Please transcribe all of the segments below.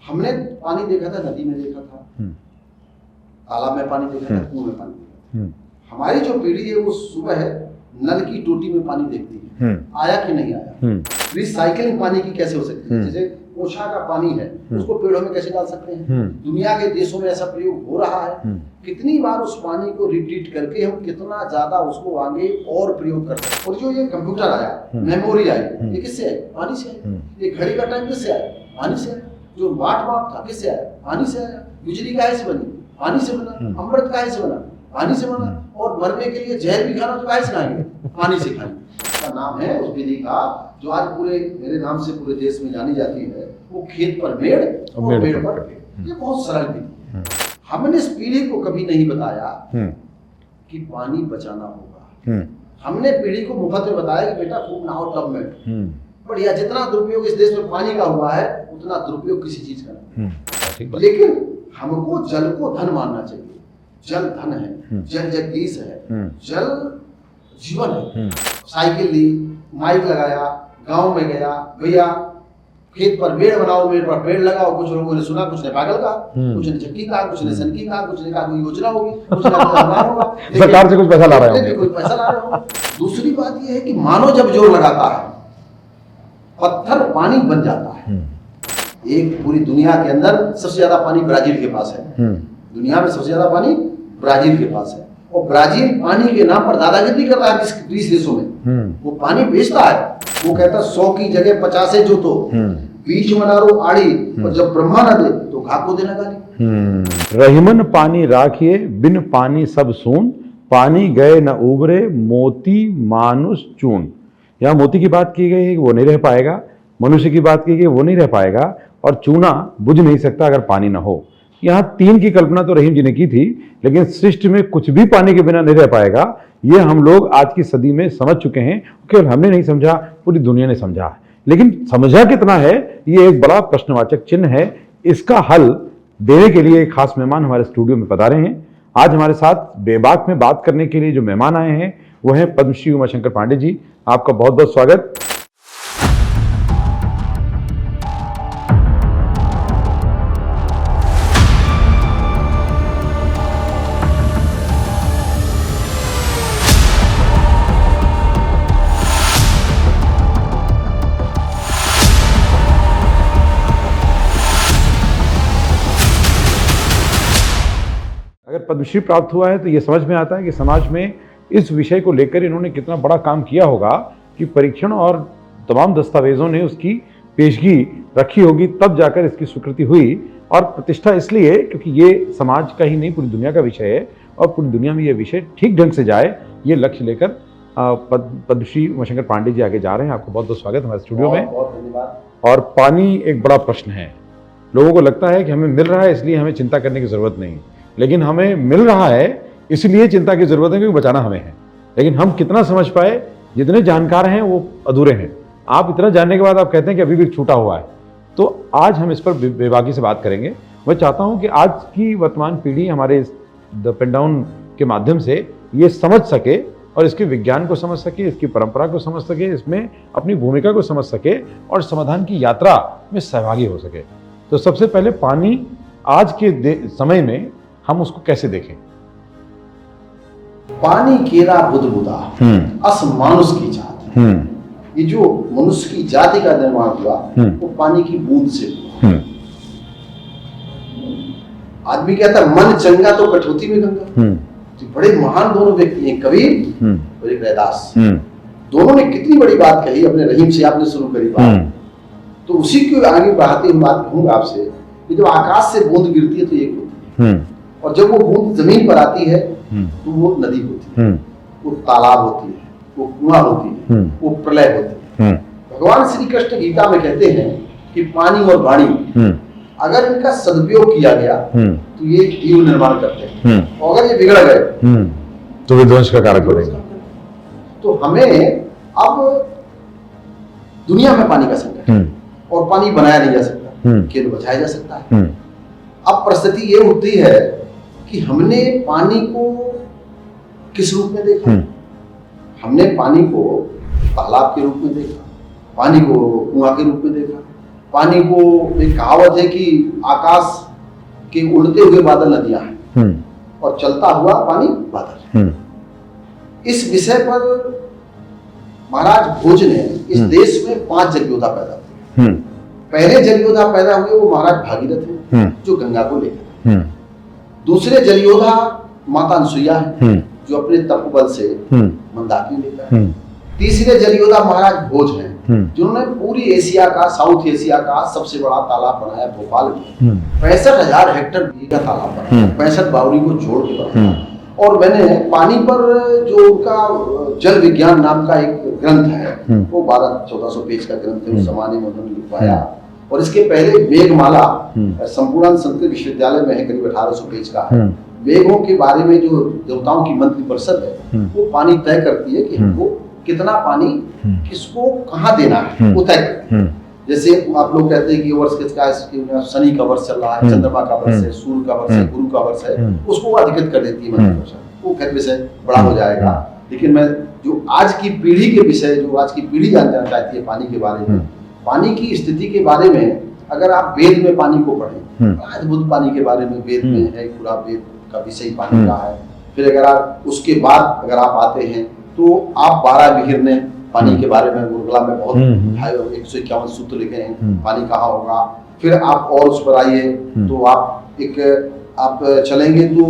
हमने पानी देखा था, नदी में देखा था, तालाब में पानी देखा था, कुएं में पानी देखा था। हमारी जो पीढ़ी है वो सुबह नल की टोटी में पानी देखती है, आया कि नहीं आया। रिसाइकलिंग पानी की कैसे हो सकती है? जैसे पोछा का पानी है, उसको पेड़ों में कैसे डाल सकते हैं? दुनिया के देशों में ऐसा प्रयोग हो रहा है। कितनी बार उस पानी को रिट्रीट करके हम कितना ज्यादा उसको आगे और प्रयोग कर सकते हैं। और जो ये कंप्यूटर आया, मेमोरी आई, ये किससे आई? पानी से आई। ये घड़ी का टाइम किससे आया? पानी से आया। जो वाट माप था किससे आया? पानी से आया। बिजली काहे से बनी? पानी से बना। अमृत काहे से बना? पानी से बना। और मरने के लिए जहर भी खाना तो काहे से खाएंगे? पानी से खाएंगे। का नाम है उस विधि का, जो आज पूरे मेरे नाम से पूरे देश में जानी जाती है, वो खेत पर मेड़ और पेड़ पर पेड़। ये बहुत सरल विधि है। हमने इस पीढ़ी को कभी नहीं बताया कि पानी बचाना होगा। हमने पीढ़ी को मुफ्त में बताया कि बेटा खूब नहाओ टब में, बढ़िया। जितना दुरुपयोग इस देश में पानी का हुआ है उतना दुरुपयोग किसी चीज का नहीं। लेकिन हमको जल को धन मानना चाहिए। जल धन है, जल जगदीश है, जल जीवन है। साइकिल ली, माइक लगाया, गांव में गया, भैया खेत पर पेड़ बनाओ, पेड़ पर पेड़ लगाओ। कुछ लोगों ने सुना, कुछ ने पागल कहा, कुछ ने झक्की कहा, कुछ ने सनकी कहा, कुछ ने कहा कोई योजना होगी, कुछ ने कहा होगा सरकार से कुछ पैसा ला रहे हैं, कोई पैसा ला रहे हो। दूसरी बात यह है कि मानो जब जोर लगाता है पत्थर पानी बन जाता है। एक पूरी दुनिया के अंदर सबसे ज्यादा पानी ब्राजील के पास है। दुनिया में सबसे ज्यादा पानी ब्राजील के पास है। और ब्राजील पानी के नाम पर दादागिरी कर रहा है 20 देशों में। वो पानी बेचता है, वो कहता है 100 की जगह 50 जो तो बीच मनारो आड़ी, और जब ब्रह्मा न दे तो घाक को देना गाली। रहीमन पानी राखिए, बिन पानी सब सून, पानी गए न उबरे, मोती मानुष चून। यहाँ मोती की बात की गई है कि वो नहीं रह पाएगा, मनुष्य की बात की गई वो नहीं रह पाएगा, और चूना बुझ नहीं सकता अगर पानी ना हो। यहाँ 3 की कल्पना तो रहीम जी ने की थी, लेकिन सृष्टि में कुछ भी पानी के बिना नहीं रह पाएगा, ये हम लोग आज की सदी में समझ चुके हैं। केवल हमने नहीं समझा, पूरी दुनिया ने समझा है। लेकिन समझा कितना है, ये एक बड़ा प्रश्नवाचक चिन्ह है। इसका हल देने के लिए एक खास मेहमान हमारे स्टूडियो में पधारे हैं। आज हमारे साथ बेबाक में बात करने के लिए जो मेहमान आए हैं वो है पद्मश्री उमाशंकर पांडे जी। आपका बहुत बहुत स्वागत। अगर पद्मश्री प्राप्त हुआ है तो ये समझ में आता है कि समाज में इस विषय को लेकर इन्होंने कितना बड़ा काम किया होगा कि परीक्षण और तमाम दस्तावेजों ने उसकी पेशगी रखी होगी, तब जाकर इसकी स्वीकृति हुई। और प्रतिष्ठा इसलिए क्योंकि ये समाज का ही नहीं पूरी दुनिया का विषय है, और पूरी दुनिया में ये विषय ठीक ढंग से जाए, ये लक्ष्य लेकर पद्मश्री उमाशंकर पांडे जी आगे जा रहे हैं। आपको बहुत बहुत स्वागत हमारे स्टूडियो में। बहुत धन्यवाद। और पानी एक बड़ा प्रश्न है। लोगों को लगता है कि हमें मिल रहा है इसलिए हमें चिंता करने की जरूरत नहीं, लेकिन हमें मिल रहा है इसलिए चिंता की जरूरत है क्योंकि बचाना हमें है। लेकिन हम कितना समझ पाए, जितने जानकार हैं वो अधूरे हैं। आप इतना जानने के बाद आप कहते हैं कि अभी भी छूटा हुआ है। तो आज हम इस पर बेबाकी से बात करेंगे। मैं चाहता हूं कि आज की वर्तमान पीढ़ी हमारे इस द पेन डाउन के माध्यम से ये समझ सके, और इसके विज्ञान को समझ सके, इसकी परंपरा को समझ सके, इसमें अपनी भूमिका को समझ सके, और समाधान की यात्रा में सहभागी हो सके। तो सबसे पहले पानी आज के समय में हम उसको कैसे देखें? पानी केरा बुदबुदा अस मानुष की जाति। ये जो मनुष्य की जाति का निर्माण हुआ वो पानी की बूंद से हुआ। आदमी कहता है मन चंगा तो कठौती में गंगा। तो बड़े महान दोनों व्यक्ति हैं, कबीर और एक रैदास। दोनों ने कितनी बड़ी बात कही। अपने रहीम से आपने शुरू करी बात, तो उसी को आगे बढ़ाते हुए बात कहूंगा आपसे कि जब आकाश से बूंद गिरती है तो एक होती है, और जब वो बूंद जमीन पर आती है तो वो नदी होती है, वो तालाब होती है, वो कुआं होती है, वो प्रलय होती है। भगवान श्री कृष्ण गीता में कहते हैं कि पानी और वाणी अगर इनका सदुपयोग किया गया तो ये जीव निर्माण करते हैं, और अगर ये बिगड़ गए तो विध्वंस का कारक बनेगा। तो हमें अब दुनिया में पानी का संकट है, और पानी बनाया नहीं जा सकता, केवल बचाया जा सकता है। अब परिस्थिति ये होती है कि हमने पानी को किस रूप में देखा? हमने पानी को तालाब के रूप में देखा, पानी को कुआं के रूप में देखा, पानी को, एक कहावत है कि आकाश के उड़ते हुए बादल नदियां हैं और चलता हुआ पानी बादल। इस विषय पर महाराज भोज ने इस देश में 5 जल योद्धा पैदा हुए। पहले जल योद्धा पैदा हुए वो महाराज भागीरथ हैं, जो गंगा को लेकर। दूसरे जल योद्धा माता अनसुईया है, जो अपने तपोबल से मंदाकिनी लेकर है। तीसरे जल योद्धा महाराज भोज हैं, जिन्होंने पूरी एशिया का, साउथ एशिया का सबसे बड़ा तालाब बनाया भोपाल में। 65,000 हेक्टेयर का तालाब बनाया, 65 बावड़ी को जोड़ के बनाया। और मैंने पानी पर जो उनका जल विज्ञान नाम का एक ग्रंथ है, वो 1200-1400 पेज का ग्रंथ है, उस जमाने में उन्होंने लिखवाया। और इसके पहले मेघमाला संपूर्ण संस्कृत विश्वविद्यालय में है, करीब 1800 पेज का है। मेघों के बारे में जो देवताओं की मंत्री परिषद है, वो पानी तय करती है कि हमको कितना पानी किसको कहाँ देना है, वो तय करती है। जैसे आप लोग कहते हैं कि वर्ष किसका, शनि का वर्ष चल रहा है, चंद्रमा का वर्ष है, सूर्य का वर्ष है, गुरु का वर्ष है, उसको वो अधिकृत कर देती है मंत्री परिषद। वो खैर विषय बड़ा हो जाएगा, लेकिन मैं जो आज की पीढ़ी के विषय, जो आज की पीढ़ी जानना चाहती है पानी के बारे में, पानी की स्थिति के बारे में, अगर आप वेद में पानी को पढ़ें, अद्भुत पानी के बारे में वेद में है, पूरा वेद का विषय पानी का है। फिर अगर आप उसके बाद अगर आप आते हैं तो आप 12 विहिर ने पानी के बारे में गुरुकुला में बहुत 151 सूत्र लिखे हैं, पानी कहाँ होगा। फिर आप और उस पर आइए तो आप चलेंगे तो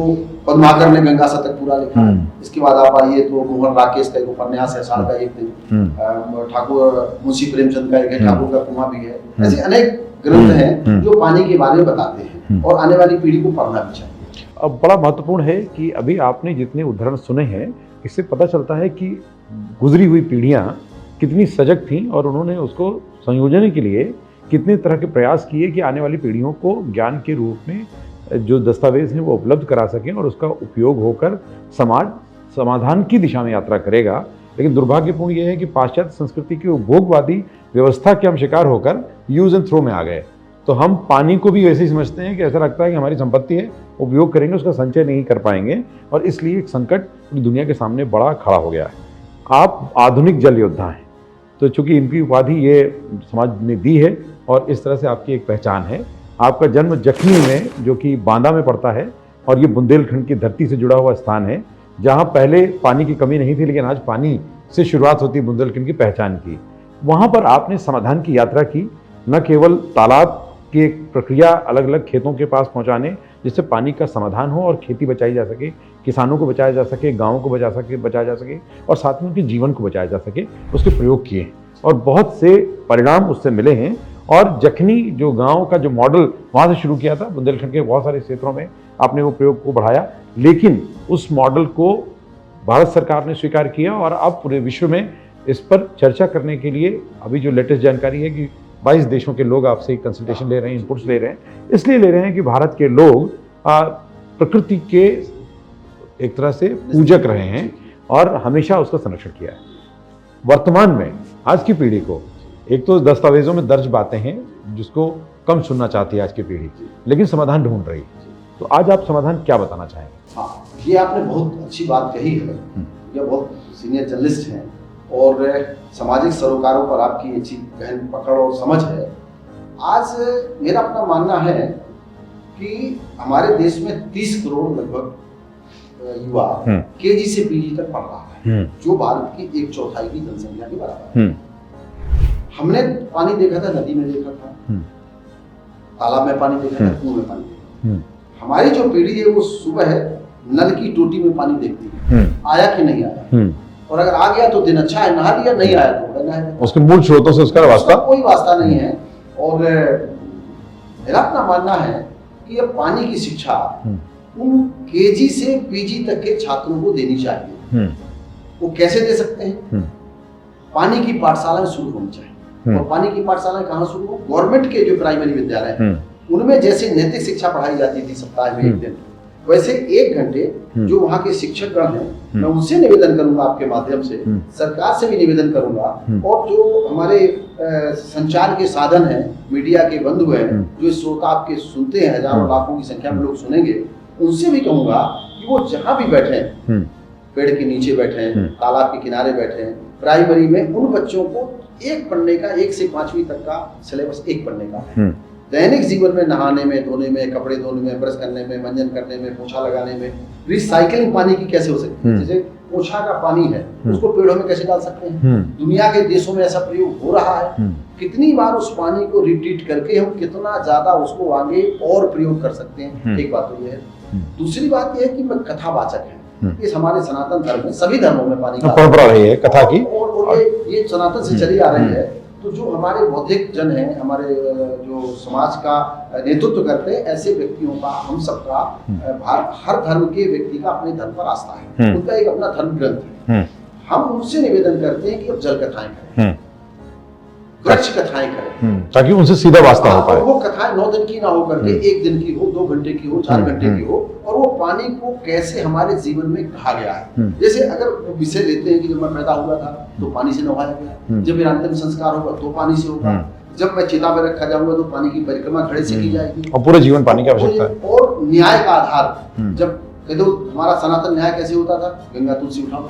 पद्माकर ने गंगा शतक पूरा लिखा है। इसके बाद आप आइए तो मोहन राकेश का एक उपन्यास है, साल का एक दिन, ठाकुर मुंशी प्रेमचंद का एक है, ठाकुर का कुआं भी है। ऐसे अनेक ग्रंथ हैं जो पानी के बारे में बताते हैं और आने वाली पीढ़ी को पढ़ना भी चाहिए। अब बड़ा महत्वपूर्ण है कि अभी आपने जितने उदाहरण सुने हैं, इससे पता चलता है कि गुजरी हुई पीढ़ियां कितनी सजग थीं और उन्होंने उसको संयोजन के लिए कितने तरह के प्रयास किए कि आने वाली पीढ़ियों को ज्ञान के रूप में जो दस्तावेज हैं वो उपलब्ध करा सकें और उसका उपयोग होकर समाज समाधान की दिशा में यात्रा करेगा। लेकिन दुर्भाग्यपूर्ण ये है कि पाश्चात्य संस्कृति की उपभोगवादी व्यवस्था के हम शिकार होकर यूज एंड थ्रो में आ गए। तो हम पानी को भी वैसे ही समझते हैं कि ऐसा लगता है कि हमारी संपत्ति है, उपयोग करेंगे, उसका संचय नहीं कर पाएंगे, और इसलिए एक संकट पूरी दुनिया के सामने बड़ा खड़ा हो गया है। आप आधुनिक जल योद्धा हैं, तो चूंकि इनकी उपाधि ये समाज ने दी है और इस तरह से आपकी एक पहचान है। आपका जन्म जखनी में, जो कि बांदा में पड़ता है, और ये बुंदेलखंड की धरती से जुड़ा हुआ स्थान है, जहाँ पहले पानी की कमी नहीं थी, लेकिन आज पानी से शुरुआत होती है बुंदेलखंड की पहचान की। वहाँ पर आपने समाधान की यात्रा की, न केवल तालाब की एक प्रक्रिया अलग अलग खेतों के पास पहुंचाने, जिससे पानी का समाधान हो और खेती बचाई जा सके, किसानों को बचाया जा सके, गाँवों को बचाया जा सके और साथ में उनके जीवन को बचाया जा सके, उसके प्रयोग किए और बहुत से परिणाम उससे मिले हैं। और जखनी जो गांव का जो मॉडल वहाँ से शुरू किया था, बुंदेलखंड के बहुत सारे क्षेत्रों में आपने वो प्रयोग को बढ़ाया, लेकिन उस मॉडल को भारत सरकार ने स्वीकार किया और अब पूरे विश्व में इस पर चर्चा करने के लिए अभी जो लेटेस्ट जानकारी है कि 22 देशों के लोग आपसे कंसल्टेशन ले रहे हैं, इनपुट्स ले रहे हैं। इसलिए ले रहे हैं कि भारत के लोग प्रकृति के एक तरह से पूजक रहे हैं और हमेशा उसका संरक्षण किया है। वर्तमान में आज की पीढ़ी को एक तो दस्तावेजों में दर्ज बातें हैं जिसको कम सुनना चाहती है आज की पीढ़ी, लेकिन समाधान ढूंढ रही है। तो आज आप समाधान क्या बताना चाहेंगे? हाँ, ये आपने बहुत अच्छी बात कही है। ये बहुत सीनियर जर्नलिस्ट हैं और सामाजिक सरोकारों पर आपकी अच्छी गहन पकड़ और समझ है। आज मेरा अपना मानना है कि हमारे देश में 30 करोड़ लगभग युवा केजी से पीजी तक पढ़ रहा है, जो भारत की 1/4 की जनसंख्या के बराबर है। हमने पानी देखा था, नदी में देखा था, तालाब में पानी देखा था, कुएं में पानी देखा था। हमारी जो पीढ़ी है वो सुबह नल की टोटी में पानी देखती है, आया कि नहीं आया, और अगर आ गया तो दिन अच्छा है, नहा लिया, नहीं आया तो नहा लिया। उसके मूल स्रोतों से उसका वास्ता कोई वास्ता नहीं है। और मेरा अपना मानना है कि ये पानी की शिक्षा उन केजी से पीजी तक के छात्रों को देनी चाहिए। वो कैसे दे सकते हैं? पानी की पाठशालाएं शुरू होनी चाहिए। और पानी की पाठशालाएं कहाँ शुरू हो? गवर्नमेंट के जो प्राइमरी विद्यालय हैं उनमें जैसे नैतिक शिक्षा पढ़ाई जाती थी सप्ताह में 1 दिन, वैसे 1 घंटे जो वहाँ के शिक्षक गण हैं, मैं उनसे निवेदन करूंगा, आपके माध्यम से सरकार से भी निवेदन करूंगा, और जो हमारे संचार के साधन हैं, मीडिया के बंधु हैं, जो श्रोता आपके सुनते हैं, हजारों लाखों की संख्या में लोग सुनेंगे, उनसे भी कहूंगा कि वो जहाँ भी बैठे, पेड़ के नीचे बैठे, तालाब के किनारे बैठे, प्राइमरी में उन बच्चों को एक पढ़ने का 1 से 5वीं तक का सिलेबस एक पढ़ने का है। दैनिक जीवन में नहाने में, धोने में, कपड़े धोने में, ब्रश करने में, मंजन करने में, पोछा लगाने में रिसाइकलिंग पानी की कैसे हो सकती है। जैसे पोछा का पानी है उसको पेड़ों में कैसे डाल सकते हैं। दुनिया के देशों में ऐसा प्रयोग हो रहा है। कितनी बार उस पानी को रिट्रीट करके हम कितना ज्यादा उसको आगे और प्रयोग कर सकते हैं। एक बात तो ये है। दूसरी बात ये है कि मैं कथावाचक है। इस हमारे सनातन धर्म में, सभी धर्मों में पानी का परंपरा रही है कथा की, और ये सनातन से चली आ रही है। तो जो हमारे बौद्धिक जन हैं, हमारे जो समाज का नेतृत्व करते हैं, ऐसे व्यक्तियों का, हम सबका हर धर्म के व्यक्ति का अपने धर्म पर आस्था है। उनका एक अपना धर्म ग्रंथ है। हम उनसे निवेदन करते हैं कि अब जल कथाएं करें, वृक्ष कथाएं करें, ताकि उनसे सीधा वास्ता हो पाए। वो कथाएं 9 दिन की ना हो करके 1 दिन की हो, 2 घंटे की हो, 4 घंटे की हो, और वो पानी को कैसे हमारे जीवन में कहा गया है। जैसे अगर विषय लेते हैं कि जब मैं पैदा हुआ था तो पानी से नहाया गया, जब मेरा अंतिम संस्कार होगा तो पानी से होगा, जब मैं चिता में रखा जाऊंगा तो पानी की परिक्रमा घड़े से की जाएगी, और पूरे जीवन पानी की आवश्यकता है। और न्याय का आधार, जब कहते हमारा सनातन न्याय कैसे होता था, गंगा तुलसी उठाओ,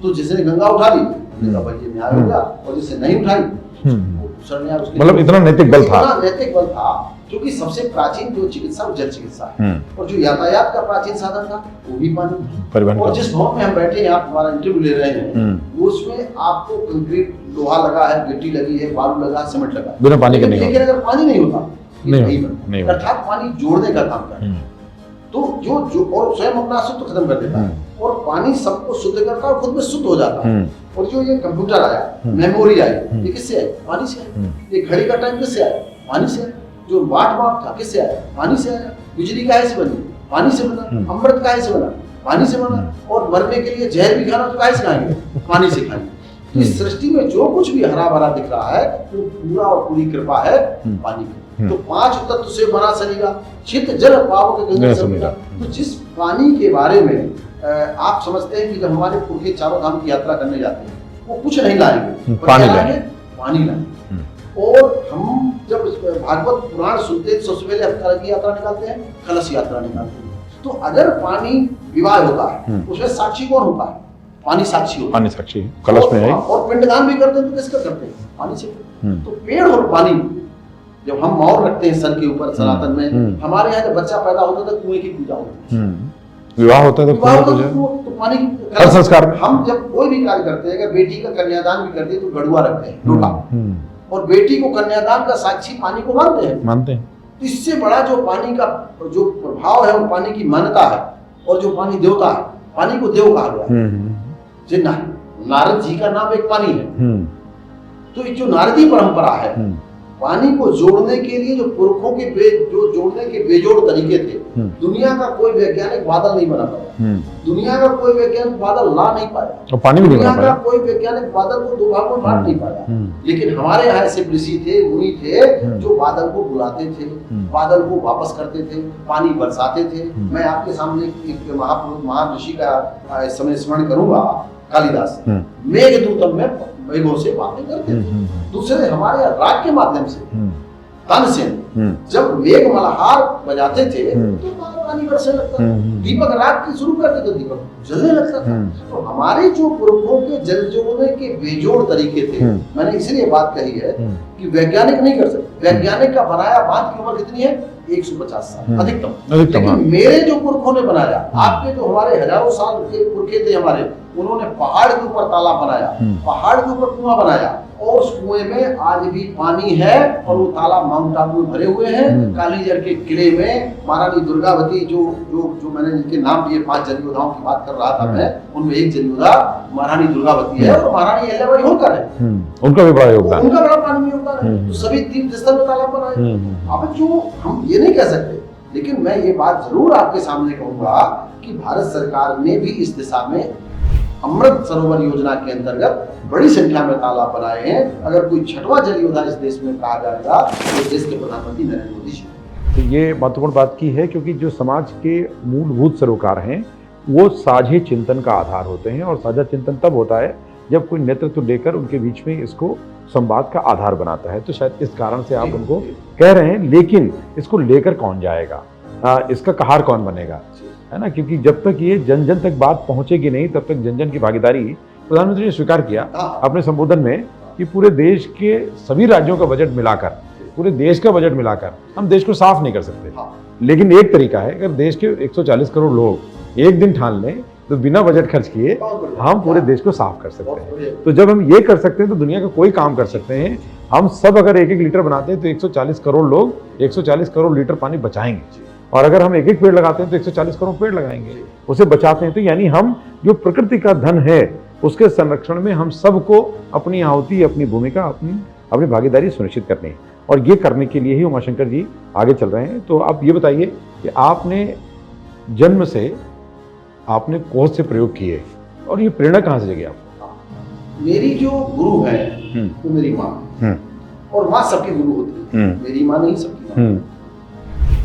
तो जिसने गंगा उठा ली भाई ये न्याय हो गया, और जिसने नहीं उठाई मतलब इतना नैतिक बल था। नैतिक बल था, क्योंकि सबसे प्राचीन जो चिकित्सा वो जल चिकित्सा है, और जो यातायात का प्राचीन साधन था वो भी पानी। और जिस भवन में हम बैठे हैं, आप हमारा इंटरव्यू ले रहे हैं, उसमें आपको कंक्रीट लोहा लगा है, गिट्टी लगी है, बालू लगा है, सीमेंट लगा है, बिना पानी के नहीं। लेकिन अगर पानी नहीं होता नहीं, अर्थात पानी जोड़ने का काम करता है, तो जो और स्वयं अपना अस्तित्व खत्म कर देता है, और पानी सबको शुद्ध करता है और खुद में शुद्ध हो जाता है। और जो ये कंप्यूटर आया, मेमोरी आई, ये किससे आई? पानी से आई। ये घड़ी का टाइम किससे आया? पानी से आया। जो वाट माप था किससे आया? पानी से आया। बिजली काहे से बनी? पानी से बना। अमृत काहे से बना? पानी से बना। और मरने के लिए जहर भी खाना तो काहे से खाएंगे? पानी से खाएंगे। इस सृष्टि में जो कुछ भी हरा भरा दिख रहा है वो पूरा और पूरी कृपा है पानी की। तो 5 तत्व से बना शरीर, चित्त जल पावक गंगा समीरा। तो जिस पानी के बारे में आप समझते हैं कि जब हमारे पुरखे चारों धाम की यात्रा करने जाते हैं वो कुछ नहीं लाएंगे, पानी लाएंगे, पानी लाएंगे। और हम जब भागवत पुराण सुनते हैं सबसे पहले हम की यात्रा निकालते हैं, कलश यात्रा निकालते हैं। तो अगर पानी विवाह होता है उसमें साक्षी कौन होता है? पानी साक्षी होता है। पानी साक्षी कलश में है। और पिंडदान भी करते हैं तो किसका करते हैं? पानी से। तो पेड़ और पानी, जब हम मौर रखते हैं सर के ऊपर सनातन में, हमारे यहाँ जब बच्चा पैदा होता था कुएं की पूजा होती है, विवाह होता है तो पानी की हर संस्कार में। हम जब कोई भी कार्य करते हैं, अगर बेटी का कन्यादान भी करते हैं तो गड़ुआ रखते हैं, लोटा, और बेटी को कन्यादान का साक्षी पानी को मानते हैं। इससे बड़ा जो पानी का जो प्रभाव है, वो पानी की मान्यता है, और जो पानी देवता है, पानी को देव कहा गया। नारद जी का नाम एक पानी है। तो ये जो नारदी परंपरा है, पानी को जोड़ने के लिए जो पुरखों के जो जोड़ने के बेजोड़ तरीके थे, दुनिया का कोई वैज्ञानिक बादल नहीं बना पाया, दुनिया का कोई वैज्ञानिक बादल ला नहीं पाया, और पानी भी नहीं बना पाया, कोई वैज्ञानिक बादल को 2 भागों में बांट नहीं पाया। लेकिन हमारे यहाँ ऐसे ऋषि थे, मुनि थे, जो बादल को बुलाते थे, बादल को वापस करते थे, पानी बरसाते थे। मैं आपके सामने एक महापुरुष महान ऋषि का इस समय स्मरण करूंगा, कालिदास। मेघदूतम में मेघों से बातें करते थे। दूसरे हमारे राग के माध्यम से, तानसेन, जब मेघ मल्हार बजाते थे तो पानी बरसने लगता था। दीपक राग की शुरू करते तो दीपक जलने लगता था। तो हमारे जो पुरखों के जल जोड़ने के बेजोड़ तरीके थे, मैंने इसलिए बात कही है कि वैज्ञानिक नहीं कर सकते। वैज्ञानिक का बनाया बांध की उम्र कितनी है? 150 साल अधिकतम। लेकिन मेरे जो पुरखों ने बनाया, आपके जो हमारे हजारों साल के पुरखे थे हमारे, उन्होंने पहाड़ के ऊपर तालाब बनाया, पहाड़ के ऊपर कुआं बनाया, और उस कुएं में आज भी पानी है, और वो तालाब माउंट आबू में भरे हुए हैं। कालीजर के किले में महारानी दुर्गावती, जो मैंने जिनके नाम लिए 5 जल योद्धाओं की बात कर रहा था मैं, उनमें एक जल योद्धा महारानी दुर्गावती है, और महारानी अहिल्याबाई होलकर है, उनका भी बड़ा योगदान, उनका बड़ा पानी में योगदान है। तो सभी तीर्थ स्थल में तालाब बनाए। अब जो हम ये नहीं कह सकते, लेकिन मैं ये बात जरूर आपके सामने कहूंगा कि भारत सरकार ने भी इस दिशा में अमृत सरोवर योजना के अंतर्गत बड़ी संख्या में तालाब बनाए हैं। अगर कोई 6वां जल योद्धा इस देश में कहा जाएगा तो देश के प्रधानमंत्री नरेंद्र मोदी जी। तो ये महत्वपूर्ण बात की है, क्योंकि जो समाज के मूलभूत सरोकार हैं वो साझे चिंतन का आधार होते हैं, और साझा चिंतन तब होता है जब कोई नेतृत्व लेकर उनके बीच में इसको संवाद का आधार बनाता है। तो शायद इस कारण से आप उनको कह रहे हैं, लेकिन इसको लेकर कौन जाएगा, इसका कहार कौन बनेगा, है ना? क्योंकि जब तक ये जन जन तक बात पहुंचेगी नहीं, तब तक जन जन की भागीदारी प्रधानमंत्री ने स्वीकार किया हाँ। अपने संबोधन में कि पूरे देश के सभी राज्यों का बजट मिलाकर, पूरे देश का बजट मिलाकर हम देश को साफ नहीं कर सकते। हाँ। लेकिन एक तरीका है, अगर देश के 140 करोड़ लोग एक दिन ठान लें तो बिना बजट खर्च किए हम पूरे देश को साफ कर सकते हैं। तो जब हम ये कर सकते हैं तो दुनिया का कोई काम कर सकते हैं। हम सब अगर 1-1 लीटर बनाते हैं तो 140 करोड़ लोग 140 करोड़ लीटर पानी बचाएंगे। और अगर हम 1-1 पेड़ लगाते हैं तो 140 करोड़ पेड़ लगाएंगे, उसे बचाते हैं। तो यानी हम जो प्रकृति का धन है उसके संरक्षण में हम सबको अपनी आहुति, अपनी भूमिका, अपनी भागीदारी सुनिश्चित करनी है। और ये करने के लिए ही उमाशंकर जी आगे चल रहे हैं। तो आप ये बताइए कि आपने जन्म से आपने कौन से प्रयोग किए और ये प्रेरणा कहाँ से जगी आपको? मेरी जो गुरु है वो मेरी माँ, और माँ सबकी गुरु होती है। मेरी माँ नहीं, सबकी माँ।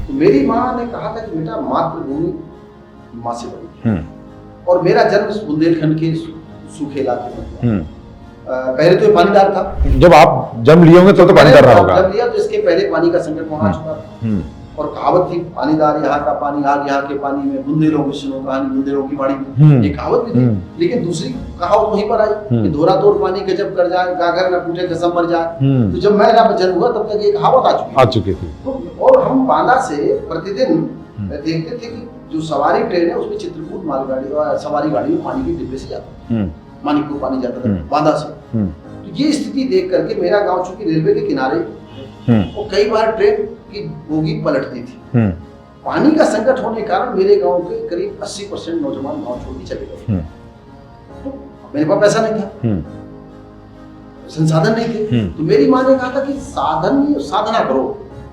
तो मेरी माँ ने कहा था कि बेटा मातृभूमि माँ से बड़ी। और मेरा जन्म बुंदेलखंड के सूखे इलाके में। पहले तो पानीदार था। जब आप जन्म लिए होंगे तो पानीदार रहा होगा। जब लिया तो इसके पहले पानी का संकट वहां आ चुका था। और कहावत थी, पानीदार यहाँ का पानी आग यहाँ के पानी में, बुंदेलों में सुनो कहानी बुंदेलों की बाड़ी में। ये कहावत भी थी। लेकिन दूसरी कहावत वहीं पर आई कि धोरा तोड़ पानी गजब कर जाए, गागर न टूटे कसम मर जाए। तो जब मेरा जन्म हुआ तब तक ये कहावत आ चुकी थी। तो और हम बांदा से प्रतिदिन देखते थे कि जो सवारी ट्रेन है उसमें चित्रकूट मालगाड़ी और सवारी गाड़ी में पानी के डिब्बे से जाता, मानिकपुर पानी जाता था बांदा से। तो ये स्थिति देख करके, मेरा गांव चूंकि रेलवे के किनारे और कई बार ट्रेन की बोगी पलटती थी। पानी का संकट होने के कारण मेरे गांव के करीब 80% नौजवान गांव छोड़ के चले गए। तो मेरे पास पैसा नहीं था, संसाधन नहीं थे। तो मेरी माँ ने कहा था कि साधना करो।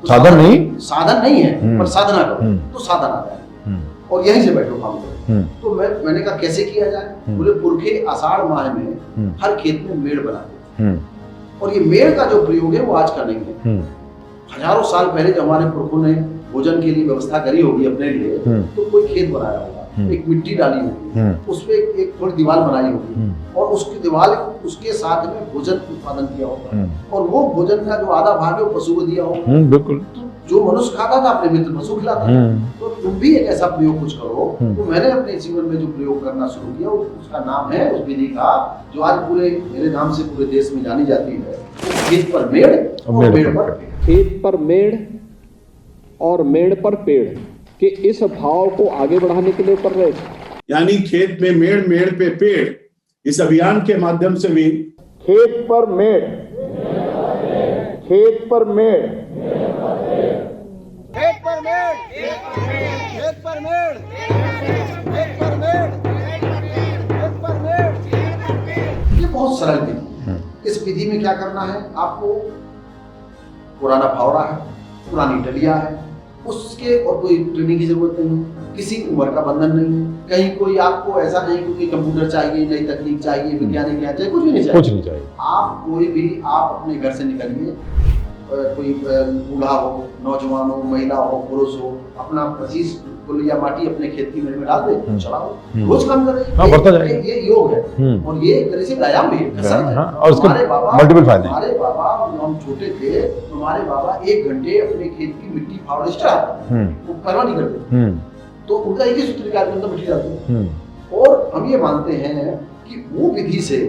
तो साधन नहीं है पर साधना करो तो साधन आ जाए, और यहीं से बैठो काम करो। तो मैंने कहा कैसे किया जाए? बोले पुरखे आषाढ़ माह में हर खेत में मेड़ बनाते, और ये मेड़ का जो प्रयोग है वो आज का नहीं है। हजारों साल पहले जब हमारे पुरखों ने भोजन के लिए व्यवस्था करी होगी अपने लिए, तो कोई खेत बनाया होगा, एक मिट्टी डाली होगी, उसपे एक थोड़ी दीवार बनाई होगी, और उसकी दीवार उसके साथ में भोजन उत्पादन किया होगा, और वो भोजन का जो आधा भाग है वो पशु को दिया होगा। बिल्कुल। तो जो मनुष्य खाता था अपने मित्र पशु खिलाता था। तो तुम भी एक ऐसा प्रयोग कुछ करो। तो मैंने अपने जीवन में जो प्रयोग करना शुरू किया उसका नाम है, उस विधि का, जो आज पूरे मेरे नाम से पूरे देश में जानी जाती है, खेत पर मेड़ और मेड़ पर पेड़। खेत पर मेड़ और मेड़ पर पेड़ के इस भाव को आगे बढ़ाने के लिए कर रहे थे। यानी खेत में मेड़, मेड़ पे पेड़, इस अभियान के माध्यम से भी खेत पर मेड़, खेत पर मेड़, खेत पर मेड़, खेत पर मेड़, खेत पर मेड़, खेत पर मेड़। ये बहुत सरल विधि है। इस विधि में क्या करना है? आपको पुराना फावड़ा है, पुरानी डलिया है, उसके और कोई ट्रेनिंग की जरूरत नहीं है, किसी उम्र का बंधन नहीं है, कहीं कोई आपको ऐसा नहीं कि कंप्यूटर चाहिए, नई तकनीक चाहिए, वैज्ञानिक क्या चाहिए, कुछ भी नहीं चाहिए। कुछ नहीं चाहिए। आप कोई भी, आप अपने घर से निकलिए, कोई बूढ़ा हो, नौजवान हो, महिला हो, पुरुष हो, अपना 25 गुलिया माटी अपने खेत की मेड़ में डाल दे, चलाओ, रोज काम करें। ये योग है, और ये एक तरह से व्यायाम भी है। और उसके मल्टीपल फायदे। हमारे बाबा, हम छोटे थे तो हमारे बाबा 1 घंटे अपने खेत की मिट्टी फावड़े से चढ़ाते, वो परवाह नहीं करते। तो उनका एक ही सूत्र के अंदर मिट्टी डालते हैं। और हम ये मानते हैं कि वो विधि से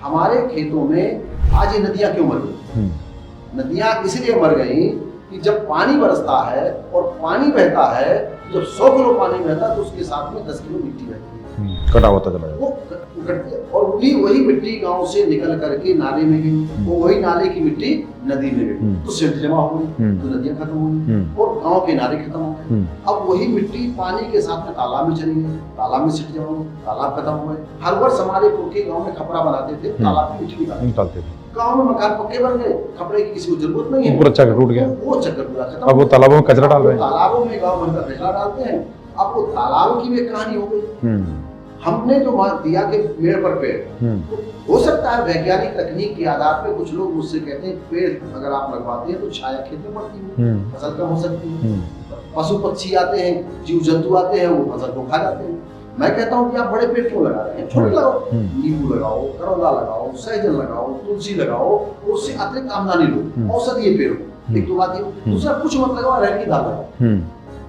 हमारे खेतों में आज ये नदियां क्यों मर गई? नदियां इसलिए मर गई कि जब पानी बरसता है और पानी बहता है, जब 100 किलो पानी बहता है तो उसके साथ में 10 किलो मिट्टी बहती है, कटा होता चला जाता है। वो कटती है, और वही मिट्टी गांव से निकल करके नाले में गई, वो वही नाले की मिट्टी नदी में गई, तो सिल्ट जमा हो गई, तो नदियां खत्म हो गई और गांव के नाले खत्म हो गए। अब वही मिट्टी पानी के साथ में तालाब में चली गई, तालाब में सिल्ट जमा हो, तालाब खत्म हो गए। हर वर्ष हमारे पुरखे गाँव में खपरा बनाते थे, तालाब की मिट्टी निकालते थे। गांव में मकान पक्के बन गए, खपड़े की किसी को जरूरत नहीं है, पूरा चक्कर टूट गया, वो चक्कर पूरा खत्म। अब वो तालाबों में कचरा डाल रहे हैं, तालाबों में गांव भर का कचरा डालते हैं। अब वो तालाब की भी कहानी हो गई। हमने जो मान दिया कि पेड़ पर पेड़, तो हो सकता है वैज्ञानिक तकनीक के आधार पे कुछ लोग मुझसे कहते हैं पेड़ अगर आप लगवाते हैं तो छाया खेत में पड़ती है, फसल कम हो सकती है, पशु पक्षी आते हैं, जीव जंतु आते हैं, वो फसल को खा जाते हैं। मैं कहता हूँ कि आप बड़े पेड़ क्यों लगा रहे हैं? छोटे लगाओ, नींबू लगाओ, करौंदा लगाओ, सहजन लगाओ, तुलसी लगाओ, उससे अतिरिक्त आमदनी लो, औषधीय पेड़ हो। एक तो बात ये, दूसरा कुछ मत लगाओ, अरहर की दाल लगाओ,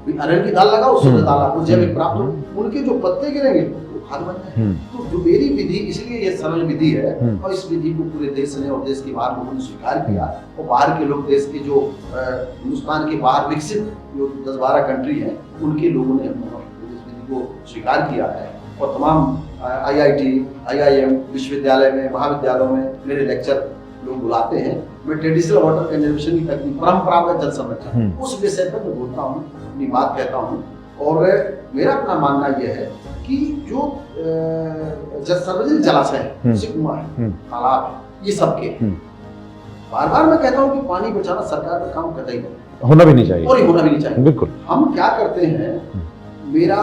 अरहर की दाल लगाओ, शुद्ध दाल आपको जैविक प्राप्त हो, उनके जो पत्ते गिरेंगे वो खाद बन जाए। तो जो मेरी विधि, इसलिए ये सरल विधि है और इस विधि को पूरे देश ने और देश के बाहर लोगों ने स्वीकार किया और बाहर के लोग, देश के जो हिंदुस्तान के बाहर विकसित जो 10-12 कंट्री हैं उनके लोगों ने इस विधि को स्वीकार किया है और तमाम IIT, IIM विश्वविद्यालय में, महाविद्यालयों में मेरे लेक्चर लोग बुलाते हैं। मैं ट्रेडिशनल वाटर कंजर्वेशन की तकनीक, परंपरागत जल संरक्षण, उस विषय पर मैं बोलता हूँ, अपनी बात कहता हूँ और मेरा अपना मानना यह है कि जो सार्वजनिक जलाशय है, कुआं है, तालाब है, ये सबके बार बार मैं कहता हूँ कि पानी बचाना सरकार का काम कतई नहीं, होना भी नहीं चाहिए और ये होना भी नहीं चाहिए। बिल्कुल। हम क्या करते हैं, मेरा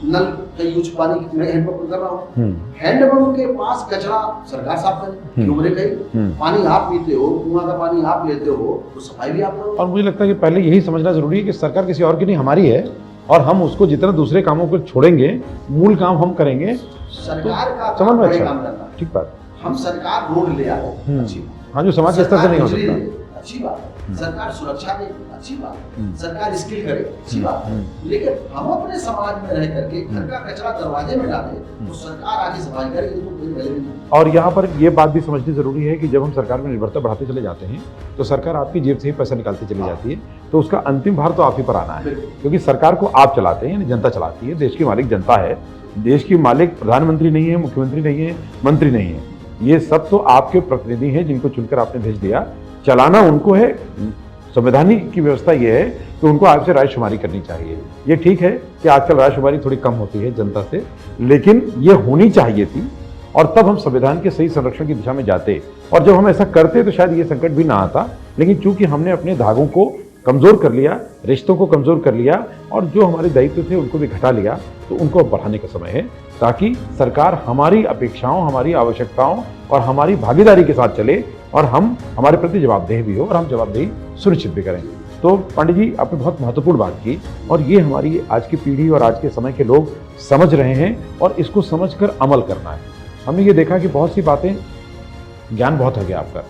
नल का यूज पानी मैं हैंडपंप कर रहा हूँ, हैंडपंप के पास कचरा सरकार साफ करे, क्यों कहीं पानी आप पीते हो, कुआं का पानी आप लेते हो, तो सफाई भी आप करो। और मुझे लगता है कि पहले यही समझना जरूरी है कि सरकार किसी और की नहीं, हमारी है और हम उसको जितना दूसरे कामों को छोड़ेंगे, मूल काम हम करेंगे। सरकार का समझ में बड़े अच्छा काम करना, ठीक बात। हम सरकार रोड ले आए, अच्छी बात, हाँ, जो समाज के स्तर से नहीं हो सकता, अच्छी बात है। सरकार सुरक्षा दे, अच्छी बात है। सरकार स्किल करे, अच्छी बात है। लेकिन हम अपने समाज में रह करके घर का कचरा दरवाजे में डालें तो सरकार आगे सफाई करेगी, तो कोई वैल्यू नहीं। और यहाँ पर ये बात भी समझनी जरूरी है कि जब हम सरकार में निर्भरता बढ़ाते चले जाते हैं तो सरकार आपकी जेब से ही पैसा निकालती चली जाती है, तो उसका अंतिम भार तो आप ही पर आना है, क्योंकि सरकार को आप चलाते हैं, यानी जनता चलाती है। देश की मालिक जनता है, देश की मालिक प्रधानमंत्री नहीं है, मुख्यमंत्री नहीं है, मंत्री नहीं है, ये सब तो आपके प्रतिनिधि हैं जिनको चुनकर आपने भेज दिया, चलाना उनको है। संवैधानिक की व्यवस्था ये है कि उनको आपसे रायशुमारी करनी चाहिए। ये ठीक है कि आजकल रायशुमारी थोड़ी कम होती है जनता से, लेकिन ये होनी चाहिए थी और तब हम संविधान के सही संरक्षण की दिशा में जाते, और जब हम ऐसा करते तो शायद ये संकट भी ना आता। लेकिन चूंकि हमने अपने धागों को कमजोर कर लिया, रिश्तों को कमजोर कर लिया और जो हमारे दायित्व थे उनको भी घटा लिया, तो उनको अब बढ़ाने का समय है, ताकि सरकार हमारी अपेक्षाओं, हमारी आवश्यकताओं और हमारी भागीदारी के साथ चले और हम हमारे प्रति जवाबदेह भी हो और हम जवाबदेही सुनिश्चित भी करें। तो पंडित जी, आपने बहुत महत्वपूर्ण बात की और ये हमारी आज की पीढ़ी और आज के समय के लोग समझ रहे हैं और इसको समझकर अमल करना है। हमने ये देखा कि बहुत सी बातें, ज्ञान बहुत हो गया आपका।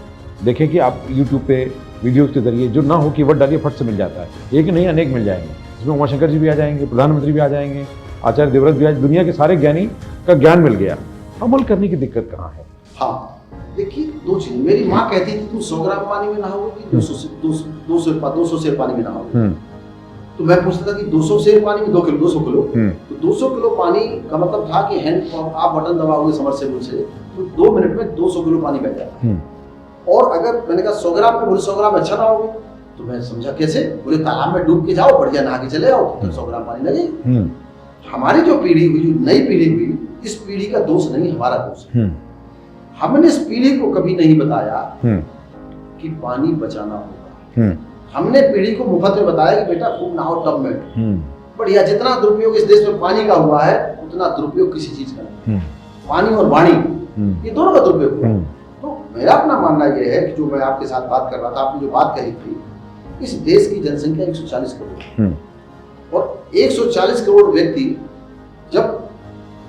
देखें कि आप यूट्यूब पे वीडियोज के जरिए जो ना हो कीवर्ड डालिए, फट से मिल जाता है, एक नहीं अनेक मिल जाएंगे। इसमें उमाशंकर जी भी आ जाएंगे, प्रधानमंत्री भी आ जाएंगे, आचार्य देवव्रत भी, आज दुनिया के सारे ज्ञानी का ज्ञान मिल गया। अमल करने की दिक्कत कहाँ है? हाँ, देखिए, दो चीज। मेरी माँ कहती थी तुम 100 ग्राम पानी में नहाओगे कि 200 सेर पानी में नहाओगे। तो मैं पूछता था कि 200 सेर पानी में 2 किलो, 200 किलो, तो 200 किलो पानी का मतलब था कि हैंड पंप आप बटन दबाओगे समरसेबुल से तो 2 मिनट में 200 किलो पानी बह जाता है। और अगर मैंने कहा 100 ग्राम में, बोले 100 ग्राम अच्छा नहाओगे, तो मैं समझा कैसे, बोले तालाब में डूब के जाओ, बढ़िया नहा के चले आओ, तो 100 ग्राम पानी लगे। हमारी जो पीढ़ी हुई, जो नई पीढ़ी हुई, इस पीढ़ी का दोष नहीं, हमारा दोष है। हमने इस पीढ़ी को कभी नहीं बताया कि पानी बचाना होगा। हमने पीढ़ी को मुफ्त में बताया कि बेटा खूब नहाओ टब में, बढ़िया, जितना दुरुपयोग इस देश में पानी का हुआ है उतना दुरुपयोग किसी चीज का नहीं। पानी और वाणी, ये दोनों का दुरुपयोग हुआ। तो मेरा अपना मानना यह है कि जो मैं आपके साथ बात कर रहा था, आपने जो बात कही थी, इस देश की जनसंख्या 140 करोड़ और 140 करोड़ व्यक्ति जब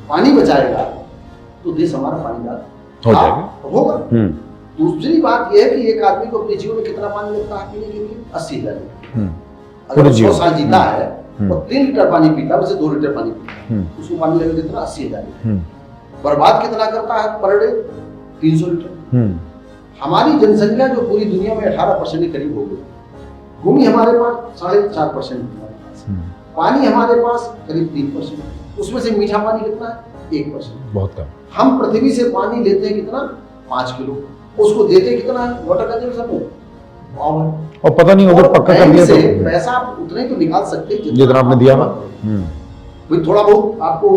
पानी बचाएगा तो देश हमारा पानीदार हो जाएगा, होगा। दूसरी बात यह है कि एक आदमी को अपने जीवन में कितना पानी लगता है पीने के लिए? 80,000 लीटर। अगर 100 साल जीता है और 3 लीटर पानी पीता है, वैसे 2 लीटर पानी पीता है, उसको पानी लगेगा कितना? 80,000 लीटर। बर्बाद कितना करता है पर डे? 300 लीटर। हमारी जनसंख्या जो पूरी दुनिया में 18% के करीब हो गई, भूमि हमारे पास 4.5%, पानी हमारे पास करीब 3%, उसमें से मीठा पानी कितना है? 1%, बहुत कम। हम पृथ्वी से पानी लेते हैं कितना? 5 किलो, उसको देते कितना है वाटर कंजम्पशन में? और पता नहीं अगर पक्का कर दिया तो पैसा आप उतना ही तो निकाल सकते हैं जितना आपने दिया। थोड़ा बहुत आपको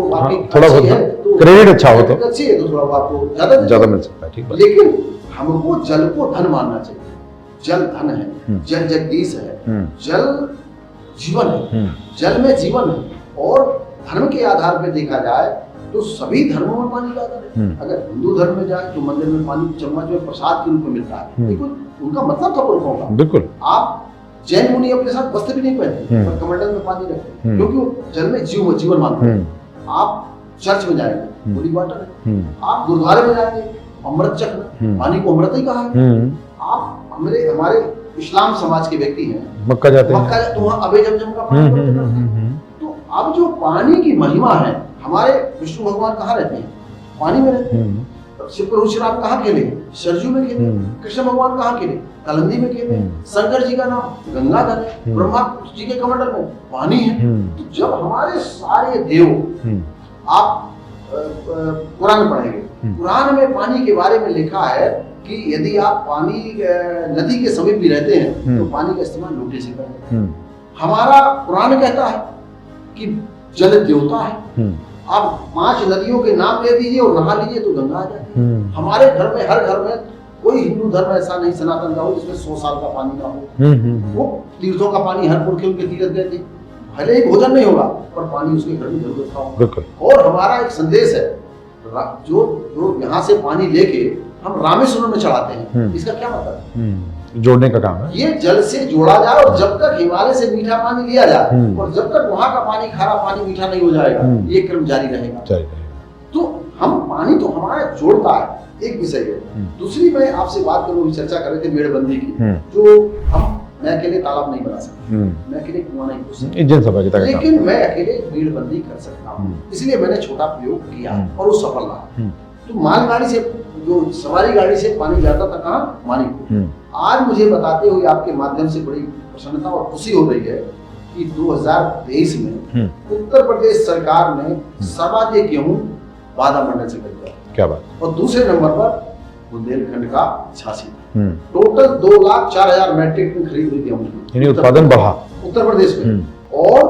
थोड़ा बहुत क्रेडिट अच्छा हो तो अच्छी है, तो थोड़ा आपको ज्यादा मिल सकता है, ठीक है। लेकिन हमको जल को धन मानना चाहिए। जल धन है, जल जगदीश है, जल जीवन है, जल में जीवन है। और धर्म के आधार पर देखा जाए तो सभी धर्मों में पानी का आधार है। अगर हिंदू धर्म में जाए तो मंदिर में पानी चम्मच में प्रसाद के रूप में मिलता है, लेकिन उनका मतलब था पुरखों का। बिल्कुल। आप जैन मुनि अपने साथ वस्त्र भी नहीं पहनते, पर कमंडल में पानी रखते, क्योंकि वो जल में जीवन मानते हैं। आप चर्च में जाएंगे, होली वाटर है। आप गुरुद्वारे में जाएंगे, अमृत चक्र, पानी को अमृत ही कहा है। आप हमारे इस्लाम समाज के व्यक्ति हैं, मक्का जाते हैं, मक्का तो वहाँ अबे जमजम का पानी पीते हैं। तो अब जो पानी की महिमा है, हमारे विष्णु भगवान कहाँ रहते हैं? पानी में रहते हैं। शिव परशुराम कहाँ खेले? सरजू में खेले। कृष्ण भगवान कहाँ खेले? कलंदी में खेले। शंकर जी का नाम गंगाधर है। ब्रह्मा जी के कमंडल में पानी है। तो जब हमारे सारे देव, आप कुरान पढ़ेंगे, कुरान में पानी के बारे में लिखा है कि यदि आप पानी नदी के समीप भी रहते हैं तो पानी का इस्तेमाल लोटे से करें। हमारा कुरान कहता है कि जल देवता है। आप 5 नदियों के नाम ले दीजिए और नहा लीजिए तो गंगा आ जाती है। हमारे घर में, हर घर में, कोई हिंदू धर्म ऐसा नहीं सनातन का हो जिसमें 100 साल का पानी ना हो। वो तीर्थों का पानी, हर पुरखे उनके तीर्थ गए थे, भले ही भोजन नहीं होगा पर पानी उसके घर में जरूर रखा होगा। और हमारा एक संदेश है, जो यहाँ से पानी लेके हम रामेश्वरम में चढ़ाते हैं, इसका क्या मतलब है? जोड़ने का काम है। ये जल से जोड़ा जाए और जब तक हिमालय से मीठा पानी लिया जाए और जब तक वहाँ का पानी, खारा पानी मीठा नहीं हो जाएगा, ये क्रम जारी रहेगा। तो हम पानी तो हमारा जोड़ता है, एक विषय है। दूसरी, मैं आपसे बात करूँ, चर्चा कर रहे थे मेड़बंदी की, जो मैं अकेले तालाब नहीं बना सकता, मैं अकेले कुआं नहीं खोद सकता, लेकिन मैं अकेले मेड़बंदी कर सकता हूँ। इसलिए मैंने छोटा प्रयोग किया और वो सफल रहा। तो मालगाड़ी से, जो सवारी गाड़ी से पानी जाता था कहाँ? मानिकपुर। आज मुझे बताते हुए आपके माध्यम से बड़ी प्रसन्नता और खुशी हो रही है कि 2023 में उत्तर प्रदेश सरकार ने सर्वाधिक गेहूं बांदा मंडल से खरीदा। क्या बात। और दूसरे नंबर पर बुंदेलखंड का 86। टोटल 2,04,000 मैट्रिक टन खरीद हुई गेहूं, उत्पादन बढ़ा उत्तर प्रदेश में। और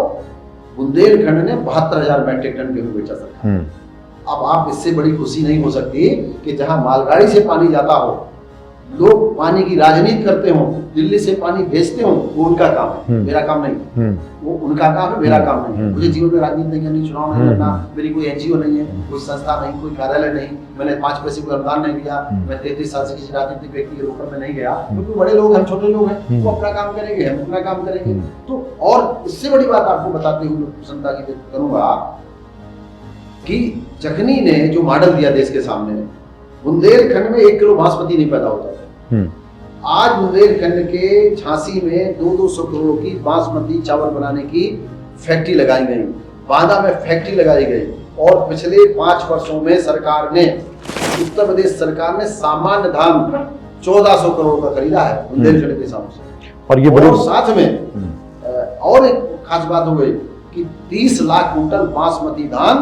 बुंदेलखंड ने 72,000 मैट्रिक टन गेहूं बेचा सरकार। अब आप इससे बड़ी खुशी नहीं हो सकती कि जहां मालगाड़ी से पानी जाता हो, लोग पानी की राजनीति करते हो, दिल्ली से पानी भेजते हो, वो उनका काम है, मेरा काम नहीं। वो उनका काम है, मेरा काम नहीं। मुझे जीवन में राजनीति नहीं करनी, चुनाव नहीं करना, मेरी कोई एनजीओ नहीं है, कोई संस्था नहीं, कोई कार्यालय नहीं, मैंने 5 पैसे को अनुदान नहीं दिया, मैं 33 साल से किसी राजनीतिक व्यक्ति के रूप में नहीं गया, क्योंकि बड़े लोग, हम छोटे लोग हैं, वो अपना काम करेंगे, हम अपना काम करेंगे। तो और इससे बड़ी बात आपको बताते हुए प्रसन्नता की करूंगा कि जखनी ने जो मॉडल दिया देश के सामने, बुंदेलखंड में 1 किलो बासमती नहीं पैदा होता था। आज बुंदेलखंड के झांसी में 200 करोड़ की बासमती चावल बनाने की फैक्ट्री लगाई गई, बांदा में फैक्ट्री लगाई गई। और पिछले 5 वर्षों में सरकार ने, उत्तर प्रदेश सरकार ने सामान्य धान 1400 करोड़ का खरीदा है बुंदेलखंड के हिसाब से। और ये बड़े साथ में और एक खास बात हो गई कि 30 लाख कुंटल बासमती धान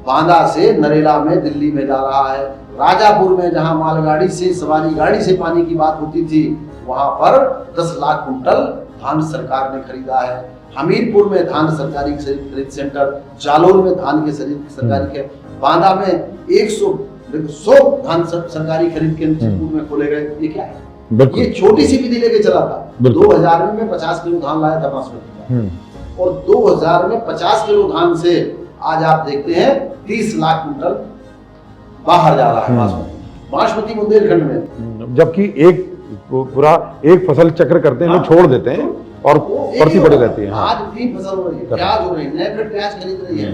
बांदा से नरेला में, दिल्ली में जा रहा है। राजापुर में जहां मालगाड़ी से, सवारी गाड़ी से पानी की बात होती थी, वहां पर 10 लाख कुंटल धान सरकार ने खरीदा है। हमीरपुर में धान सरकारी खरीद सेंटर, जालौर में धान के सरकारी के, बांदा में 100 धान सरकारी खरीद केंद्र में खोले गए। ये क्या है? ये छोटी सी विधि लेके चला था। 2000 में 50 किलो धान लाया था बासमती का, और 2000 में 50 किलो धान से आज आप देखते हैं 30 लाख कुंटल बाहर जा रहा है बासमती बुंदेलखंड में। जबकि एक पूरा एक फसल चक्र करते हैं, छोड़ देते हैं और पड़ती पड़ी रहती है। आज 3 फसल हो रही है, प्याज हो रही है, नए फिर प्याज खरीद रही है।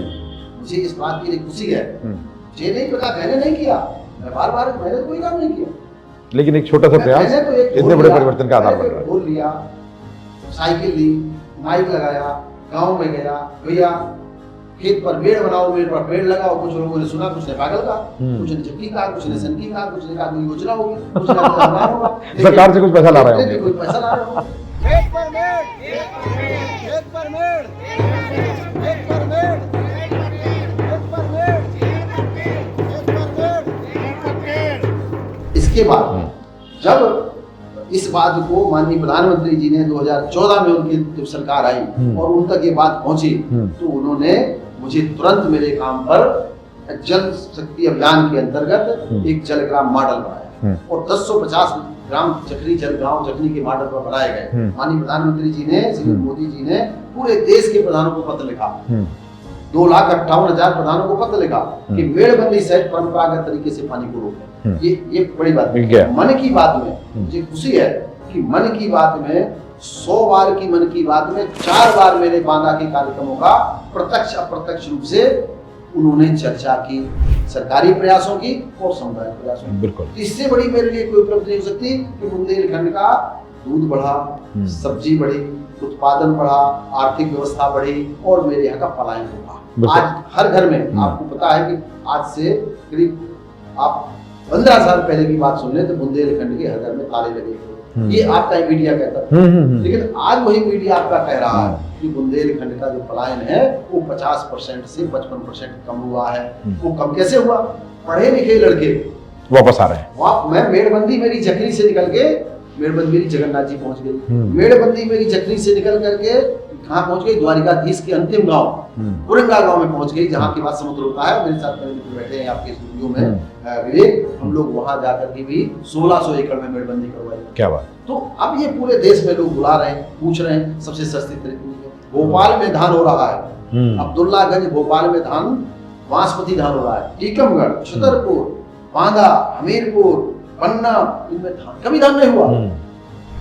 मुझे इस बात की खुशी है, मुझे नहीं पता, मैंने नहीं किया, मैं बार मैंने कोई काम नहीं किया, लेकिन एक छोटा सा प्रयास इतने बड़े परिवर्तन का आधार बन रहा है। बोल लिया, साइकिल ली, माइक लगाया, गाँव में गया, भैया खेत पर पेड़ बनाओ, पेड़ पर पेड़ लगाओ। कुछ लोगों ने सुना, कुछ ने पागल कहा, कुछ ने झपकी कहा, कुछ ने सनकी कहा, कुछ ने कहा कोई योजना होगी, कुछ ने कहा सरकार से कुछ पैसा ला रहे होंगे, कोई पैसा ला रहे होंगे। एक पर मेड़, एक पर मेड़, एक पर मेड़, एक पर मेड़, एक पर मेड़। इसके बाद जब इस बात को माननीय प्रधानमंत्री जी ने 2014 में उनकी जब सरकार आई और उन तक ये बात पहुंची, तो उन्होंने मुझे तुरंत मेरे काम पर जल शक्ति अभियान के अंतर्गत एक जल ग्राम मॉडल बनाया और 1050 ग्राम जखनी जल गांव जखनी के मॉडल पर बनाए गए। माननीय प्रधानमंत्री जी ने, श्री मोदी जी ने पूरे देश के प्रधानों को पत्र लिखा, 2,58,000 प्रधानों को पत्र लिखा कि मेड़बंदी सहित परंपरागत तरीके से पानी को रोकें। ये बड़ी बात है। मन की बात में मुझे खुशी है कि मन की बात में 100 बार की मन की बात में 4 बार मेरे बांदा के कार्यक्रमों का प्रत्यक्ष अप्रत्यक्ष रूप से उन्होंने चर्चा की, सरकारी प्रयासों की और सामुदायिक प्रयासों की। बिल्कुल। इससे बड़ी मेरे लिए कोई उपलब्धि नहीं हो सकती कि बुंदेलखंड का दूध बढ़ा, सब्जी बढ़ी, उत्पादन बढ़ा, आर्थिक व्यवस्था बढ़ी और मेरे यहाँ का पलायन हुआ। आज हर घर में आपको पता है कि आज से करीब आप 15 साल पहले की बात सुन लें तो बुंदेलखंड के हर घर में ताले लगे थे। ये आपका ही मीडिया कहता था, लेकिन आज वही मीडिया आपका कह रहा है कि बुंदेलखंड का जो पलायन है वो 50% से 55% कम हुआ है। वो कम कैसे हुआ? पढ़े लिखे लड़के वापस आ रहे हैं। मैं मेड़बंदी मेरी जखनी से निकल के, मेड़बंदी मेरी जगन्नाथ जी पहुंच गई, मेड़बंदी मेरी जखनी से निकल करके कहाँ पहुंच गई? द्वारिकाधीश के अंतिम गांव पुरंगा गांव में पहुंच गई, जहाँ के बाद समुद्र होता है। मेरे साथ मित्र बैठे हैं आपके स्टूडियो में विवेक, हम लोग वहां जाकर के भी 1600 एकड़ में मेड़बंदी करवाई। क्या बात। तो अब ये पूरे देश में लोग बुला रहे हैं, पूछ रहे हैं सबसे सस्ती तरीके। भोपाल में धान हो रहा है, अब्दुल्लागंज भोपाल में धान, बासमती धान हो रहा है। टीकमगढ़, छतरपुर, बांदा, हमीरपुर, पन्ना, इनमें धान कभी धान नहीं हुआ।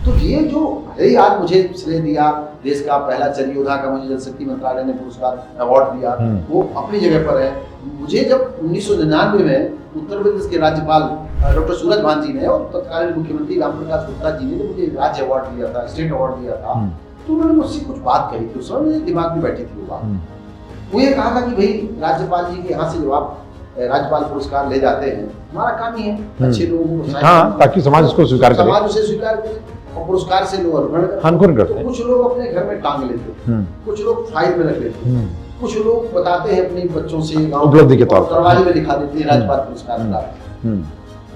तो ये जो भले आज मुझे श्रेय दिया, देश का पहला जल योद्धा का मुझे जल शक्ति मंत्रालय ने पुरस्कार अवार्ड दिया, वो अपनी जगह पर है। मुझे जब 1999 में उत्तर प्रदेश के राज्यपाल डॉक्टर सूरज भान जी ने और तत्कालीन मुख्यमंत्री रामप्रकाश गुप्ता जी ने मुझे राज्य अवार्ड दिया था, स्टेट अवार्ड दिया था, तो उन्होंने मुझसे कुछ बात कही थी। उस समय मेरे दिमाग में बैठी थी वो बात। वो ये कहा था कि भाई राज्यपाल जी के यहाँ से जब आप राज्यपाल पुरस्कार ले जाते हैं, हमारा काम ही है अच्छे लोगों को, हाँ, ताकि समाज इसको स्वीकार करे, समाज उसे स्वीकार करे और पुरस्कार से लोग अनुग्रहण करते हैं। कुछ लोग अपने घर में टांग लेते हैं, कुछ लोग फाइल में रख लेते हैं, कुछ लोग बताते हैं अपने बच्चों से गाँव उपलब्धि के तौर पर, दरवाजे में दिखा देते हैं राज्यपाल पुरस्कार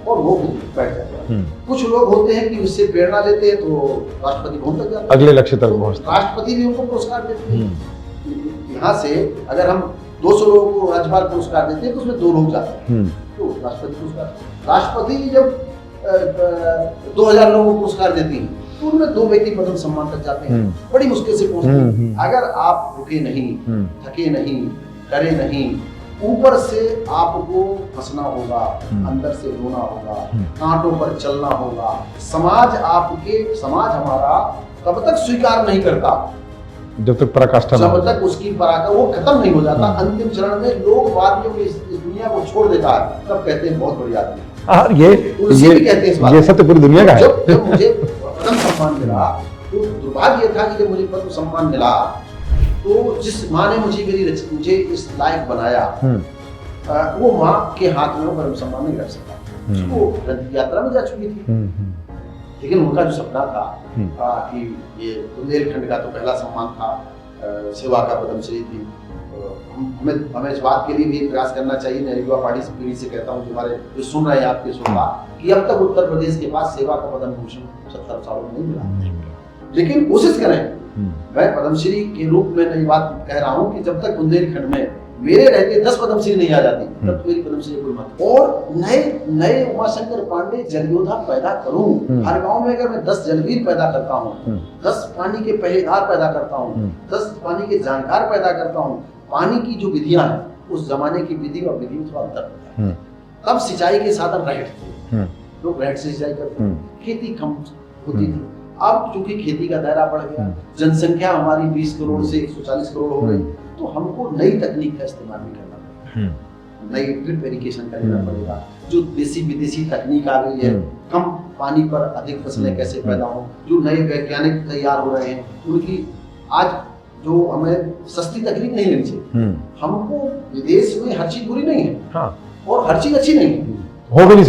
और वो बैठ जाते हैं। कुछ लोग होते हैं कि उससे प्रेरणा लेते हैं तो राष्ट्रपति भवन तक जाते हैं, अगले लक्ष्य तक पहुंचते हैं, राष्ट्रपति भी उनको पुरस्कार देते हैं। यहाँ से अगर हम 200 लोगों को राज्यपाल पुरस्कार देते हैं तो उसमें 2 लोग जाते हैं तो राष्ट्रपति पुरस्कार। राष्ट्रपति जब 2000 लोगों को पुरस्कार देती है तो उनमें 2 व्यक्ति पद्म सम्मान तक जाते हैं, बड़ी मुश्किल से पहुंचते हैं। अगर आप रुके नहीं, थके नहीं, करे नहीं, ऊपर से आपको फंसना होगा, अंदर से रोना होगा, कांटों पर चलना होगा। समाज हमारा तब तक स्वीकार नहीं करता जब तक पराकाष्ठा, जब तक उसकी पराका वो खत्म नहीं हो जाता। अंतिम चरण में लोग वादियों की इस दुनिया को छोड़ देता है, तब कहते हैं बहुत बड़ी आदमी। ये सत्य पूरी दुनिया का है। जब मुझे पद्म सम्मान मिला तो दुर्भाग्य था कि जब मुझे पद्म सम्मान मिला तो जिस माँ ने मुझे इस लायक बनाया, वो माँ के हाथ में वो पद्म सम्मान नहीं रख सका। वो यात्रा में जा चुकी थी, लेकिन उनका जो सपना था कि ये बुंदेलखंड का तो पहला सम्मान था, सेवा का पद्मश्री थी। हमें इस बात के लिए भी प्रयास करना चाहिए। मैं युवा पीढ़ी से कहता हूँ, जो सुन रहे हैं आपके श्रोता, कि अब तक उत्तर प्रदेश के पास सेवा का पद्म भूषण 70 सालों में नहीं मिला, लेकिन कोशिश करें। मैं पद्मश्री के रूप में नई बात कह रहा हूँ कि जब तक बुंदेलखंड में मेरे रहते 10 पद्मश्री नहीं आ जाती, तब मेरी पद्मश्री कोई मत। और नए उमाशंकर पांडे जल योद्धा पैदा करूं। हर गांव में अगर मैं 10 जलवीर पैदा करता हूं, 10 पानी के पहरेदार पैदा करता हूं, 10 पानी के जानकार पैदा करता हूं, पानी की जो विधियां हैं उस जमाने की विधि और विधि में थोड़ा अंतर होता है। तब सिंचाई के साधन रहट थे, लोग रहट से सिंचाई करते थे, खेती कम होती थी। अब चूंकि खेती का दायरा बढ़ गया, जनसंख्या हमारी 20 करोड़ से 140 करोड़ हो गई, तो हमको नई तकनीक का इस्तेमाल भी करना पड़ेगा, नई ड्रिप इरिगेशन का लेना पड़ेगा। जो देसी विदेशी तकनीक आ गई है, कम पानी पर अधिक फसलें कैसे पैदा हो, जो नए वैज्ञानिक तैयार हो रहे हैं, उनकी आज जो हमें सस्ती तकनीक नहीं लेनी चाहिए। हमको विदेश में हर चीज बुरी नहीं है और हर चीज अच्छी नहीं है, हो भी नहीं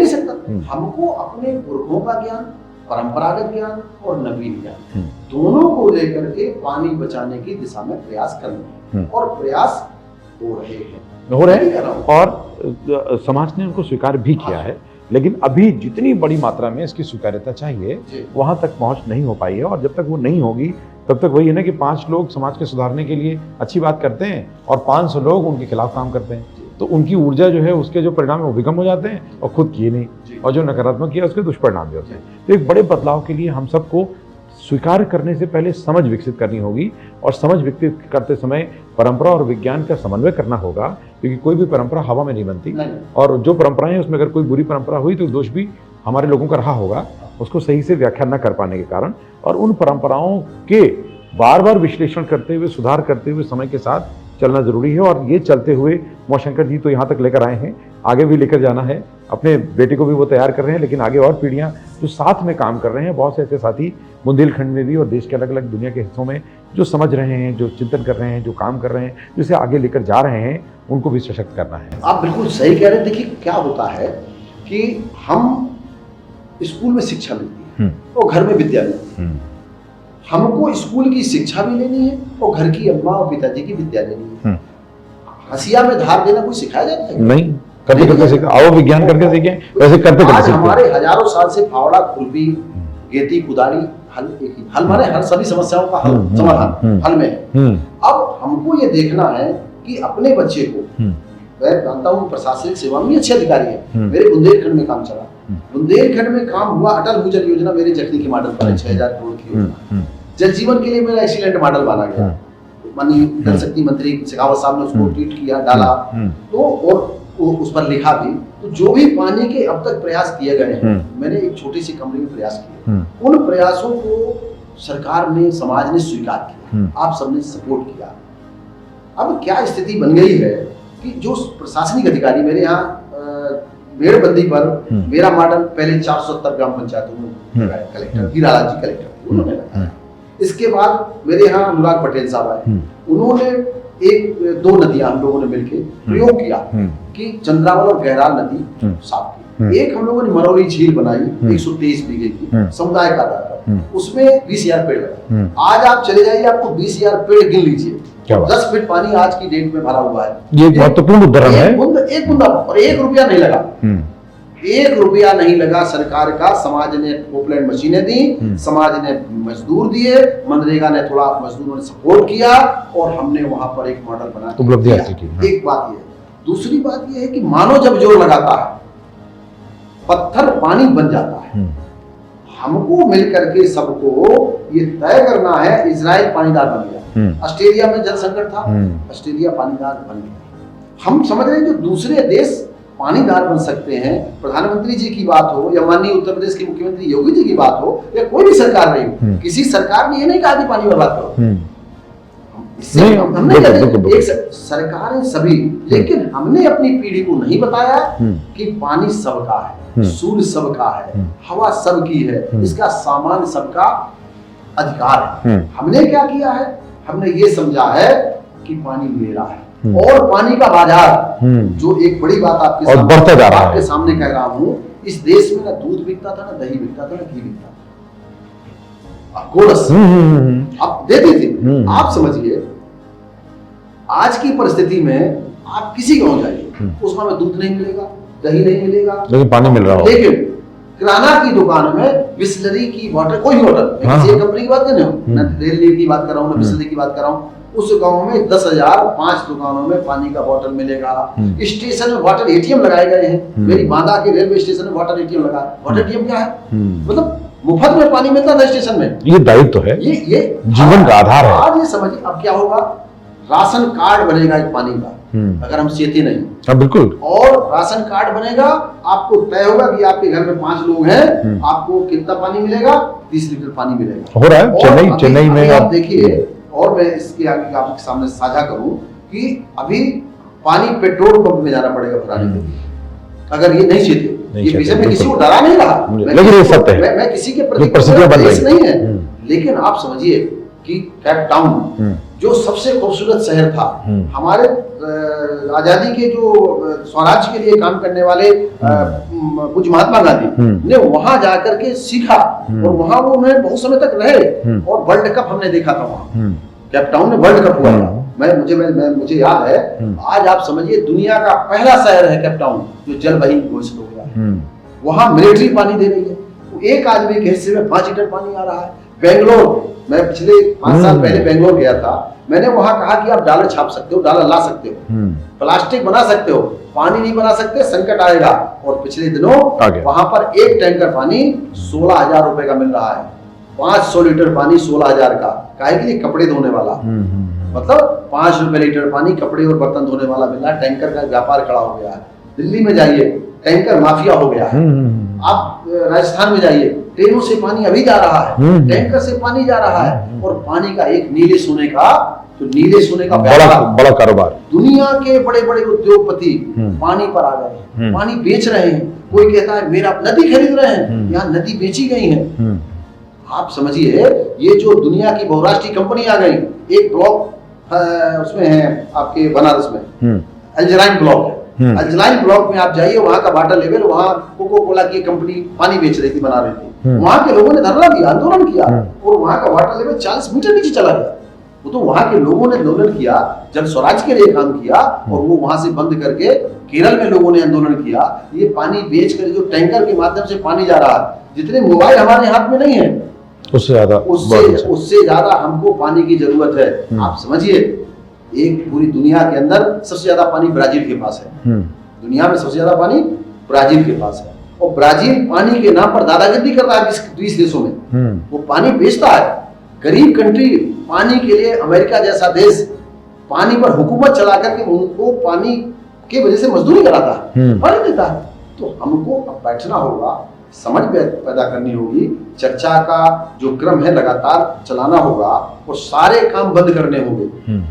सकता। हमको अपने पुरखों का ज्ञान, परंपरागत ज्ञान और नवीन ज्ञान, दोनों को लेकर के पानी बचाने की दिशा में प्रयास करना है और प्रयास हो रहे हैं और समाज ने उनको स्वीकार भी किया है। लेकिन अभी जितनी बड़ी मात्रा में इसकी स्वीकार्यता चाहिए वहां तक पहुंच नहीं हो पाई है। और जब तक वो नहीं होगी तब तक वही है ना कि 5 लोग समाज के सुधारने के लिए अच्छी बात करते हैं और 500 लोग उनके खिलाफ काम करते हैं, तो उनकी ऊर्जा जो है, उसके जो परिणाम है वो भी कम हो जाते हैं और खुद किए नहीं, और जो नकारात्मक किया उसके दुष्परिणाम भी होते हैं। तो एक बड़े बदलाव के लिए हम सबको स्वीकार करने से पहले समझ विकसित करनी होगी, और समझ विकसित करते समय परंपरा और विज्ञान का समन्वय करना होगा, क्योंकि कोई भी परंपरा हवा में नहीं बनती। और जो परंपराएं हैं उसमें अगर कोई बुरी परंपरा हुई तो दोष भी हमारे लोगों का रहा होगा, उसको सही से व्याख्या न कर पाने के कारण। और उन परंपराओं के बार बार विश्लेषण करते हुए, सुधार करते हुए समय के साथ चलना जरूरी है। और ये चलते हुए मौशंकर जी तो यहाँ तक लेकर आए हैं, आगे भी लेकर जाना है। अपने बेटे को भी वो तैयार कर रहे हैं, लेकिन आगे और पीढ़ियाँ जो साथ में काम कर रहे हैं, बहुत से ऐसे साथी बुंदेलखंड में भी और देश के अलग अलग दुनिया के हिस्सों में जो समझ रहे हैं, जो चिंतन कर रहे हैं, जो काम कर रहे हैं, जिसे आगे लेकर जा रहे हैं, उनको भी सशक्त करना है। आप बिल्कुल सही कह रहे हैं। देखिए क्या होता है कि हम स्कूल में शिक्षा मिलती है और घर में विद्या मिलती है। हमको स्कूल की शिक्षा भी लेनी है और घर की अम्मा और पिताजी की विद्या लेनी है। हसिया में धार देना कोई सिखाया जाता है? नहीं, करते करते सीखा। आओ विज्ञान करके सीखें, वैसे करते करते सीखते। हमारे हजारों साल से फावड़ा, खुरपी, गेती, कुदारी, हल एक ही हल माने हर सभी समस्याओं का हल समाधान हल में है। अब हमको ये देखना है कि अपने बच्चे को, मैं जानता हूँ प्रशासनिक सेवा में अच्छे अधिकारी है, मेरे बुंदेलखंड में काम चला, बुंदेलखंड में काम हुआ। अटल भूजल योजना मेरे जखनी के मॉडल पर 6000 करोड़ की योजना। जल जीवन के लिए मेरा एक्सीलेंट मॉडल माना गया। माननीय जल शक्ति मंत्री शेखावत साहब ने उसको ट्वीट किया, डाला तो, और उस पर लिखा भी। तो जो भी पानी के अब तक प्रयास किए गए हैं, मैंने एक छोटी सी कंपनी में प्रयास किए, उन प्रयासों को सरकार ने, समाज ने स्वीकार किया, आप सबने सपोर्ट किया। अब क्या स्थिति बन गई है कि जो प्रशासनिक अधिकारी, मेरे यहाँ मेड़बंदी पर मेरा मॉडल पहले 470 ग्राम पंचायतों में कलेक्टर हीरालाल जी कलेक्टर उन्होंने लगाया। इसके बाद मेरे यहाँ अनुराग पटेल साहब आए, उन्होंने एक दो नदियां हम लोगों ने मिलकर प्रयोग किया कि चंद्रावल और गहराल नदी साफ की। एक हम लोगों ने मरौली झील बनाई 123 बीघे की समुदाय का आधार पर, उसमें 20,000 पेड़ लगे। आज आप चले जाइए, आपको 20,000 पेड़ गिन लीजिए, 10 फीट पानी आज की डेट में भरा हुआ है। ये महत्वपूर्ण उदाहरण है। एक बूंदा और 1 रुपया नहीं लगा, 1 रुपया नहीं लगा सरकार का। समाज ने पोपलैंड मशीनें दी, समाज ने मजदूर दिए, मनरेगा ने थोड़ा मजदूरों ने सपोर्ट किया और हमने वहां पर एक मॉडल बना उपलब्धि हासिल की। एक बात ये, दूसरी बात ये है कि मानो जब जोर लगाता है पत्थर पानी बन जाता है। हमको मिलकर के सबको ये तय करना है। इजराइल पानीदार बन गया, ऑस्ट्रेलिया में जल संकट था, ऑस्ट्रेलिया पानीदार बन गया। हम समझ रहे हैं जो दूसरे देश पानीदार बन सकते हैं, प्रधानमंत्री जी की बात हो या माननीय उत्तर प्रदेश के मुख्यमंत्री योगी जी की बात हो या कोई भी सरकार रही हो, किसी सरकार ने ये नहीं कहा कि पानी बर्बाद करो। हमने एक सरकारें सभी, लेकिन हमने अपनी पीढ़ी को नहीं बताया कि पानी सबका है, सूर्य सबका है, हवा सबकी है, इसका सामान सबका अधिकार है। हमने क्या किया है? हमने ये समझा है कि पानी मेरा है और पानी का बाजार, जो एक बड़ी बात आपके सामने कह रहा हूँ, इस देश में ना दूध बिकता था, ना दही बिकता था, ना घी बिकता था, गोरस आप देते थे। आप समझिए आज की परिस्थिति में आप किसी गांव जाइए, उसमें दूध नहीं मिलेगा, दही नहीं मिलेगा, लेकिन पानी मिल रहा हो। लेकिन किराना की दुकान में बिस्लरी की बोतल, कोई बोतल, किसी कंपनी की बात कर रहे हो, ना रेल की बात कर रहा हूँ, ना बिस्लरी की बात कर रहा हूँ, उस गांव में 10,000 5 दुकानों में पानी का बोतल मिलेगा। स्टेशन में वाटर एटीएम लगाए गए हैं। मेरी बांदा के रेलवे स्टेशन में वाटर एटीएम लगा। वाटर एटीएम क्या है? मतलब मुफ्त में पानी मिलता था स्टेशन में। ये दायित्व तो है, ये जीवन का आधार है। आज ये समझिए अब क्या होगा, राशन कार्ड बनेगा एक पानी का, अगर हम सेती नहीं। हाँ बिल्कुल। और राशन कार्ड बनेगा, आपको तय होगा कि आपके घर में 5 लोग हैं, आपको कितना पानी मिलेगा? 30 लीटर पानी मिलेगा। हो रहा है चेन्नई में। आप देखिए, और मैं इसके आगे आपके सामने साझा करूं कि अभी पानी पेट्रोल पंप में जाना पड़ेगा भराने के लिए, अगर ये नहीं चाहते। ये विषय में किसी को डरा नहीं रहा, लेकिन ये सत्य है। मैं किसी के प्रति नहीं है, लेकिन आप समझिए कि केप टाउन जो सबसे खूबसूरत शहर था, हमारे आजादी के जो स्वराज्य के लिए काम करने वाले कुछ महात्मा गांधी ने वहां जाकर के सीखा और वहां वो उन्हें बहुत समय तक रहे और वर्ल्ड कप हमने देखा था वहां। केप टाउन में वर्ल्ड कप हुआ था। मुझे याद है। आज आप समझिए दुनिया का पहला शहर है केप टाउन जो जल विहीन घोषित हो गया। वहां मिलिट्री पानी दे रही है, एक आदमी के हिस्से में 5 लीटर पानी आ रहा है। बेंगलोर, मैं पिछले 5 साल पहले बेंगलोर गया था, मैंने वहां कहा कि आप डॉलर छाप सकते हो, डॉलर ला सकते हो, प्लास्टिक बना सकते हो, पानी नहीं बना सकते, संकट आएगा। और पिछले दिनों वहां पर एक टैंकर पानी 16,000 रुपए का मिल रहा है। 500 लीटर पानी 16,000 का, काहे के लिए? कपड़े धोने वाला। मतलब 5 रुपए लीटर पानी कपड़े और बर्तन धोने वाला मिल रहा है। टैंकर का व्यापार खड़ा हो गया है। दिल्ली में जाइए, टैंकर माफिया हो गया है। आप राजस्थान में जाइए, ट्रेनों से पानी अभी जा रहा है, टैंकर से पानी जा रहा है, और पानी का एक नीले सोने का बड़ा व्यापार, कारोबार। दुनिया के बड़े बड़े उद्योगपति पानी पर आ गए, पानी बेच रहे हैं। कोई कहता है मेरा नदी खरीद रहे हैं, यहाँ नदी बेची गई है। आप समझिए, ये जो दुनिया की बहुराष्ट्रीय कंपनी आ गई, एक ब्लॉक उसमें है आपके बनारस में, अल्जराइन ब्लॉक है। अल्जराइन ब्लॉक में आप जाइए, वहाँ का वाटर लेवल, वहाँ कोको कोला की कंपनी पानी बेच रही थी, बना रही थी। वहाँ के लोगों ने धरना दिया, आंदोलन किया, और वहाँ का वाटर लेवल 40 मीटर नीचे चला गया। वो तो वहाँ के लोगों ने आंदोलन किया, जल स्वराज के लिए काम किया, और वो वहाँ से बंद करके केरल में लोगों ने आंदोलन किया। ये पानी बेच कर जो टैंकर के माध्यम से पानी जा रहा है, जितने मोबाइल हमारे हाथ में नहीं है, उससे ज्यादा हमको पानी की जरूरत है। आप समझिए, एक पूरी दुनिया के अंदर सबसे ज्यादा पानी ब्राजील के पास है। दुनिया में सबसे ज्यादा पानी ब्राजील के पास है, और ब्राजील पानी के नाम पर दादागिरी कर रहा है 20 देशों में। वो पानी बेचता है। गरीब कंट्री पानी के लिए, अमेरिका जैसा देश पानी पर हुकूमत चला करके उनको पानी के वजह से मजदूरी कराता है, पानी देता है। तो हमको अब बैठना होगा, समझ पैदा करनी होगी, चर्चा का जो क्रम है लगातार चलाना होगा, और सारे काम बंद करने होंगे।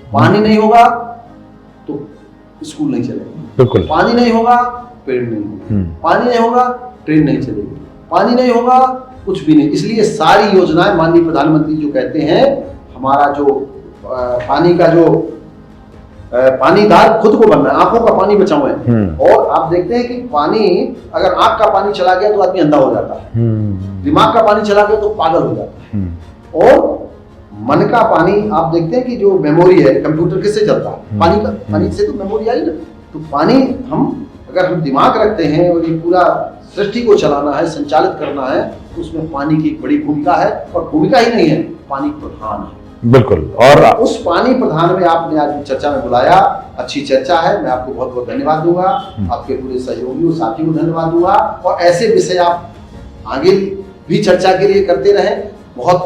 पानी नहीं होगा तो स्कूल नहीं चलेगा, बिल्कुल। पानी नहीं होगा पेड़ नहीं होगा, पानी नहीं होगा ट्रेन नहीं चलेगी, पानी नहीं होगा कुछ भी नहीं। इसलिए सारी योजनाएं माननीय प्रधानमंत्री जो कहते हैं, हमारा जो पानी का जो पानीदार खुद को बनना है, आंखों का पानी बचाओ है। और आप देखते हैं कि पानी, अगर आंख का पानी चला गया तो आदमी अंधा हो जाता है, दिमाग का पानी चला गया तो पागल हो जाता है, और मन का पानी आप देखते हैं कि जो मेमोरी है, कंप्यूटर किससे चलता है, पानी से तो मेमोरी आई ना। तो पानी अगर हम दिमाग रखते हैं और ये पूरा सृष्टि को चलाना है, संचालित करना है, तो उसमें पानी की एक बड़ी भूमिका है। और भूमिका ही नहीं है, पानी प्रधान है, बिल्कुल। और उस पानी प्रधान में आपने आज चर्चा में बुलाया, अच्छी चर्चा है। मैं आपको बहुत बहुत धन्यवाद दूंगा, आपके पूरे सहयोगियों साथियों को धन्यवाद दूंगा, और ऐसे विषय आप आगे भी चर्चा के लिए करते रहें।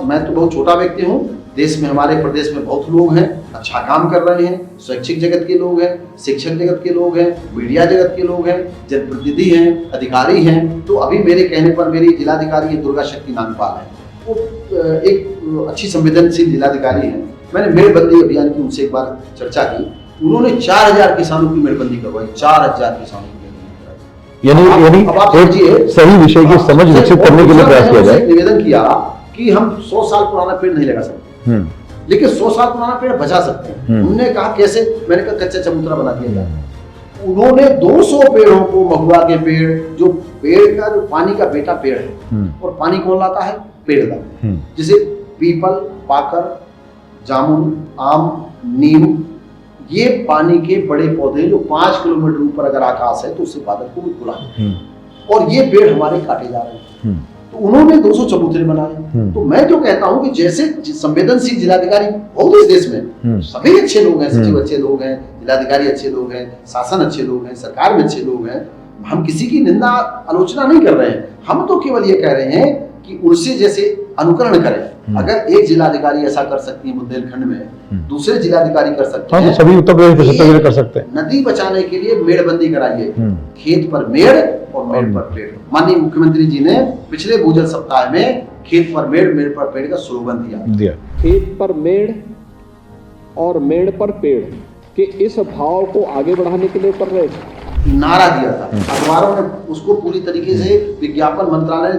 मैं तो बहुत छोटा व्यक्ति हूँ, देश में, हमारे प्रदेश में बहुत लोग हैं, अच्छा काम कर रहे हैं, शैक्षिक जगत के लोग हैं, शिक्षक जगत के लोग हैं, मीडिया जगत के लोग हैं, जनप्रतिनिधि हैं, अधिकारी हैं। तो अभी मेरे कहने पर मेरी जिलाधिकारी दुर्गा शक्ति नागपाल है, वो एक अच्छी संवेदनशील जिलाधिकारी हैं। मैंने मेड़बंदी अभियान की उनसे एक बार चर्चा की, उन्होंने 4000 किसानों की मेड़बंदी करवाई, 4000 किसानों की मेड़बंदी यानी एक सही विषय की समझ विकसित करने के लिए प्रयास किया जाए। निवेदन किया कि हम 100 साल पुराना पेड़ नहीं लगा सकते, लेकिन 100 साल पुराना पेड़ बचा सकते हैं। उन्होंने कहा कैसे? मैंने कहा कच्चा चबूतरा बना दिया जाए। उन्होंने 200 पेड़ों को, महुआ के पेड़, जो पेड़ का जो पानी का बेटा पेड़ है, और पानी कौन लाता है? पेड़ लाता है। जैसे पीपल, पाकर, जामुन, आम, नीम, ये पानी के बड़े पौधे जो 5 किलोमीटर ऊपर अगर आकाश है तो उससे बादल को भी बुलाते हैं, और ये पेड़ हमारे काटे जा रहे हैं। तो उन्होंने 200 चबूतरे बनाए। तो मैं जो कहता हूं कि जैसे संवेदनशील जिलाधिकारी बहुत इस देश में, सभी अच्छे लोग हैं, सचिव अच्छे लोग हैं, जिलाधिकारी अच्छे लोग हैं, शासन अच्छे लोग हैं, सरकार में अच्छे लोग हैं। हम किसी की निंदा आलोचना नहीं कर रहे हैं, हम तो केवल ये कह रहे हैं कि उनसे जैसे अनुकरण करें। अगर एक जिलाधिकारी ऐसा कर सकती है बुंदेलखंड में, दूसरे जिलाधिकारी कर सकते हैं, सभी उत्तर प्रदेश कर सकते हैं। नदी बचाने के लिए मेड़बंदी कराइए, खेत पर मेड़ और मेड़ पर पेड़। माननीय मुख्यमंत्री जी ने पिछले भूजल सप्ताह में खेत पर मेड़, मेड़ पर पेड़ का स्लोगन दिया। खेत पर मेड़ और मेड़ पर पेड़ के इस भाव को आगे बढ़ाने के लिए कर रहे थे, नारा दिया था। अखबारों ने उसको पूरी तरीके से, विज्ञापन मंत्रालय,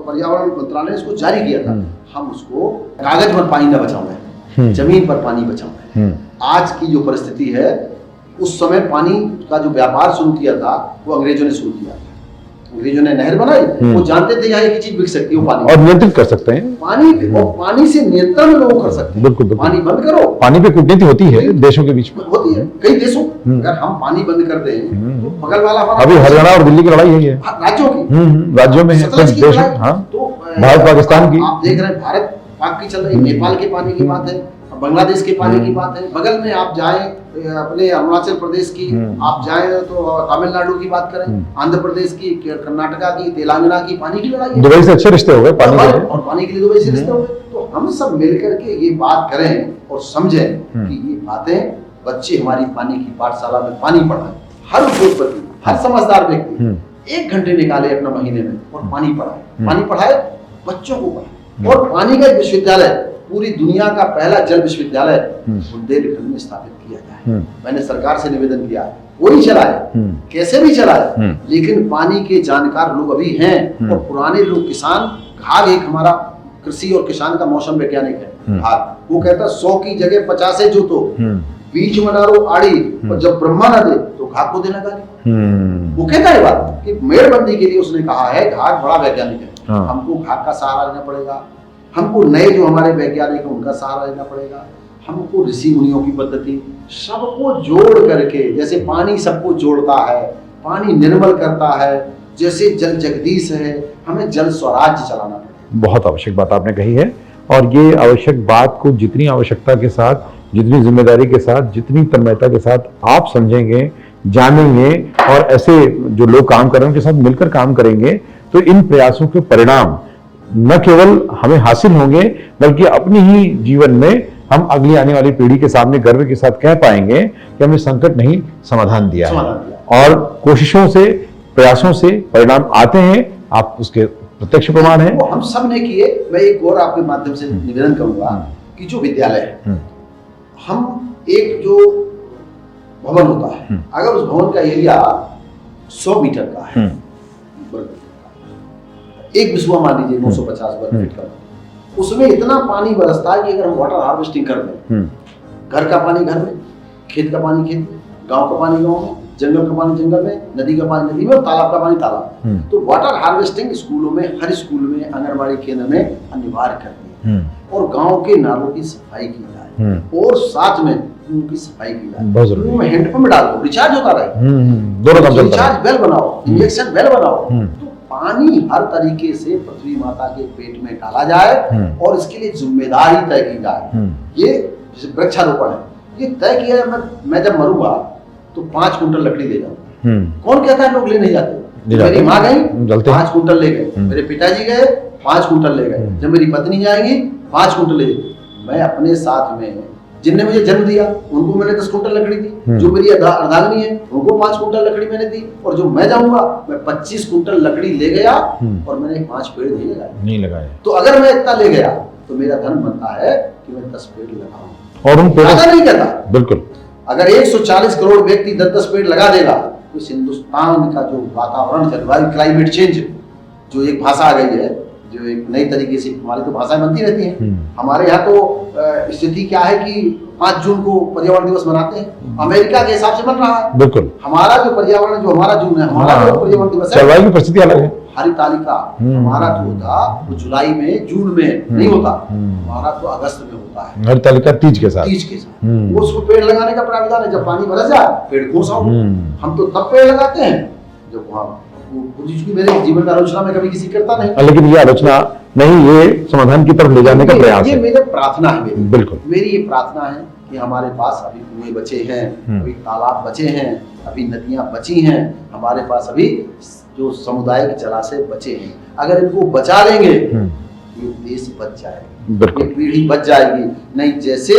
पर्यावरण मंत्रालय ने इसको जारी किया था। हम उसको कागज पर पानी न बचाओ, जमीन पर पानी बचाओ। आज की जो परिस्थिति है, उस समय पानी का जो व्यापार शुरू किया था वो अंग्रेजों ने शुरू किया था। अंग्रेजों ने नहर बनाई, वो जानते थे यहाँ एक चीज बिक सकती है, पानी, और नियंत्रित कर सकते हैं पानी, और पानी से नियंत्रण लोग कर सकते हैं। बिल्कुल। पानी बंद करो। पानी पे कूटनीति होती है देशों के बीच में, होती है कई देशों। अगर हम पानी बंद कर दें तो बगल वाला, अभी हरियाणा और दिल्ली की लड़ाई है, राज्यों की, राज्यों में है, सतलज की देश लड़ाई। हाँ, तो भारत पाकिस्तान की, आप देख रहे हैं, भारत पाक की चल रही, नेपाल के पानी की बात है, बांग्लादेश के पानी की बात है, बगल में आप जाएं अपने अरुणाचल प्रदेश की, आप जाएं तो तमिलनाडु की बात करें, आंध्र प्रदेश की, कर्नाटका की, तेलंगाना की, पानी की लड़ाई है। दुबई से अच्छे रिश्ते हो गए पानी के लिए, और पानी के लिए दुबई से रिश्ते हो गए। तो हम सब मिलकर के ये बात करें और समझें कि ये बातें, बच्चे हमारी पानी की पाठशाला में पानी पढ़ाएं। हर उद्योगपति, हर समझदार व्यक्ति 1 घंटे निकाले अपना महीने में और पानी पढ़ाए, पानी पढ़ाए, बच्चों को पढ़ाए। और पानी का एक विश्वविद्यालय, पूरी दुनिया का पहला जल विश्वविद्यालय बुंदेलखंड में स्थापित किया जाए। मैंने सरकार से निवेदन किया, कोई चलाए, कैसे भी चलाए, लेकिन पानी के जानकार लोग अभी हैं। और पुराने लोग, किसान घाघ एक हमारा कृषि और किसान का मौसम वैज्ञानिक है घाघ, वो कहता 100 की जगह 50 जोतो, बीच मनारो आड़ी, और जब ब्रह्मा न दे तो घाघ को देना गाली। वो कहता है बात कि मेड़बंदी के लिए उसने कहा है, घाघ बड़ा वैज्ञानिक है, हमको घाघ का सहारा लेना पड़ेगा, हमको नए जो हमारे वैज्ञानिक हैं उनका सहारा लेना पड़ेगा, हमको ऋषि मुनियों की पद्धति सबको जोड़ करके, जैसे पानी सबको जोड़ता है, पानी निर्मल करता है, जैसे जल जगदीश है, हमें जल स्वराज्य चलाना पड़ेगा। बहुत आवश्यक बात आपने कही है, और ये आवश्यक बात को जितनी आवश्यकता के साथ, जितनी जिम्मेदारी के साथ, जितनी तन्मयता के साथ आप समझेंगे, जानेंगे और ऐसे जो लोग काम कर रहे हैं उनके साथ मिलकर काम करेंगे, तो इन प्रयासों के परिणाम न केवल हमें हासिल होंगे, बल्कि अपनी ही जीवन में हम अगली आने वाली पीढ़ी के सामने गर्व के साथ कह पाएंगे कि हमने संकट नहीं समाधान दिया है। और कोशिशों से, प्रयासों से परिणाम आते हैं, आप उसके प्रत्यक्ष प्रमाण हैं। हम सब ने किए। मैं एक और आपके माध्यम से निवेदन करूंगा कि जो विद्यालय है, हम एक जो भवन होता है, अगर उस भवन का एरिया 100 मीटर का है, एक बिस्वा मान लीजिए 950 वर्ग फीट का, उसमें इतना पानी बरसता है कि अगर हम वाटर हार्वेस्टिंग कर दें, घर का पानी घर में, खेत का पानी खेत में, गांव का पानी गांव में, जंगल का पानी जंगल में, नदी का पानी नदी में, और तालाब का पानी तालाब में, तो वाटर हार्वेस्टिंग स्कूलों में, हर स्कूल में, आंगनबाड़ी केंद्र में अनिवार्य करनी है। और गांव के नालों की सफाई की जाए, और साथ में उनकी सफाई की जाए, उनमें हैंडपंप डाल दो, रिचार्ज होता रहे, दोनों काम चलता रिचार्ज वेल बनाओ, इंजेक्शन वेल बनाओ, तो पानी हर तरीके से पृथ्वी माता के पेट में डाला जाए, और इसके लिए जिम्मेदारी तय की जाए। ये वृक्षारोपण है, ये तय किया है, मैं जब मरूंगा तो 5 कुंटल लकड़ी ले जाऊंगा। कौन कहता है लोग ले नहीं जाते? मेरी माँ गई 5 कुंटल ले गए, मेरे पिताजी गए 5 कुंटल ले गए, जब मेरी पत्नी जाएगी 5 कुंटल ले गई। मैं अपने साथ में, जिनने मुझे जन्म दिया उनको मैंने 10 कुंटल लकड़ी दी, जो मेरी अर्धांगिनी है उनको 5 कुंटल लकड़ी मैंने दी, और जो मैं जाऊंगा मैं 25 कुंटल लकड़ी ले गया, और मैंने 5 पेड़ नहीं लगाए। तो अगर मैं इतना ले गया तो मेरा धर्म बनता है कि मैं 10 पेड़ लगाऊं, और उन पेड़ नहीं कहता। बिल्कुल, अगर 140 करोड़ व्यक्ति 10-10 पेड़ लगा देगा, तो इस हिंदुस्तान का जो वातावरण, जलवायु, क्लाइमेट चेंज, जो एक भाषा आ गई है, जो एक नई तरीके से, हमारी तो भाषाएं बनती रहती हैं। हमारे यहाँ तो स्थिति क्या है कि 5 जून को पर्यावरण दिवस मनाते हैं, अमेरिका के हिसाब से बन रहा है। बिल्कुल, हमारा जो पर्यावरण, जो हमारा जून है, हमारा जो पर्यावरण दिवस है, जलवायु की परिस्थिति अलग है। हरितालिका हमारा जो होता वो जुलाई में, जून में नहीं होता, हमारा तो अगस्त में होता है, हरितालिका तीज के साथ। वो उसको पेड़ लगाने का प्रावधान है, जब पानी बरस जाए पेड़ घोसाओ। हम तो तब पेड़ लगाते हैं जब वहाँ, मेरे जीवन में आलोचना में कभी किसी करता नहीं, लेकिन ये आलोचना नहीं, ये समाधान की तरफ ले जाने का प्रयास है। ये मेरी प्रार्थना है, बिल्कुल मेरी ये प्रार्थना है कि हमारे पास अभी कुएं बचे हैं, अभी तालाब बचे हैं, अभी नदियां बची हैं, हमारे पास अभी जो सामुदायिक जलाशय बचे हैं, अगर इनको बचा लेंगे ये देश बच जाएगा, ये पीढ़ी बच जाएगी। नहीं जैसे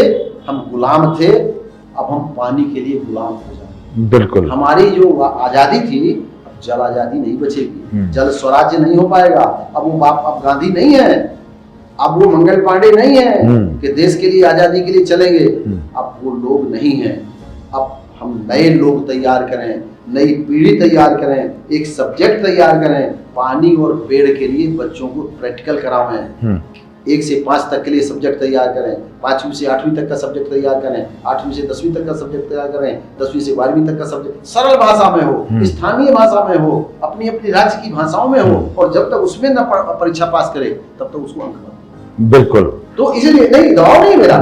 हम गुलाम थे, अब हम पानी के लिए गुलाम हो जाएंगे। बिल्कुल, हमारी जो आजादी थी, अब जल आजादी नहीं बचेगी, जल स्वराज्य नहीं हो पाएगा। अब गांधी नहीं है, अब वो मंगल पांडे नहीं है कि देश के लिए, आजादी के लिए चलेंगे, अब वो लोग नहीं हैं। अब हम नए लोग तैयार करें, नई पीढ़ी तैयार करें, एक सब्जेक्ट तैयार करें, पानी और पेड़ के लिए बच्चों को प्रैक्टिकल करावें। 1 से 5 तक के लिए सब्जेक्ट तैयार करें, 5वीं से 8वीं तक का सब्जेक्ट तैयार करें, 8वीं से 10वीं तक का सब्जेक्ट तैयार करें, 10वीं से 12वीं तक का सब्जेक्ट सरल भाषा में हो, स्थानीय भाषा में हो, अपनी अपनी राज्य की भाषाओं में हो, और जब तक उसमें न परीक्षा पास करे तब तक उसको अंक मिले। बिल्कुल, तो इसलिए नहीं, दबाव नहीं मेरा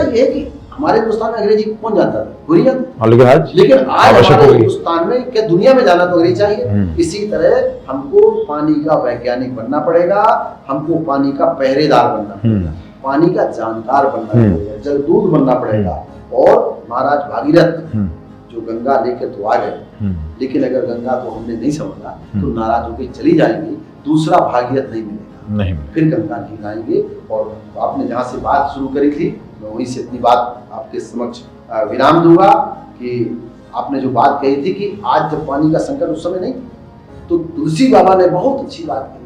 ये है कि हमारे हिंदुस्तान में अंग्रेजी कौन जानता था? लेकिन आज हमारे हिंदुस्तान में, क्या दुनिया में जाना तो अंग्रेजी चाहिए। इसी तरह हमको पानी का वैज्ञानिक बनना पड़ेगा, हमको पानी का पहरेदार बनना पड़ेगा, पानी का जानकार बनना पड़ेगा, जलदूत बनना पड़ेगा। और महाराज भागीरथ जो गंगा लेके तो आ गए, लेकिन अगर गंगा को हमने नहीं समझा तो नाराज होकर चली जाएंगी, दूसरा भागीरथ नहीं मिलेगा, फिर गंगा नहीं लाएंगे। और आपने जहाँ से बात शुरू करी थी, मैं वहीं से अपनी बात आपके समक्ष विराम दूंगा कि आपने जो बात कही थी कि आज जब पानी का संकट, उस समय नहीं, तो तुलसी बाबा ने बहुत अच्छी बात कही,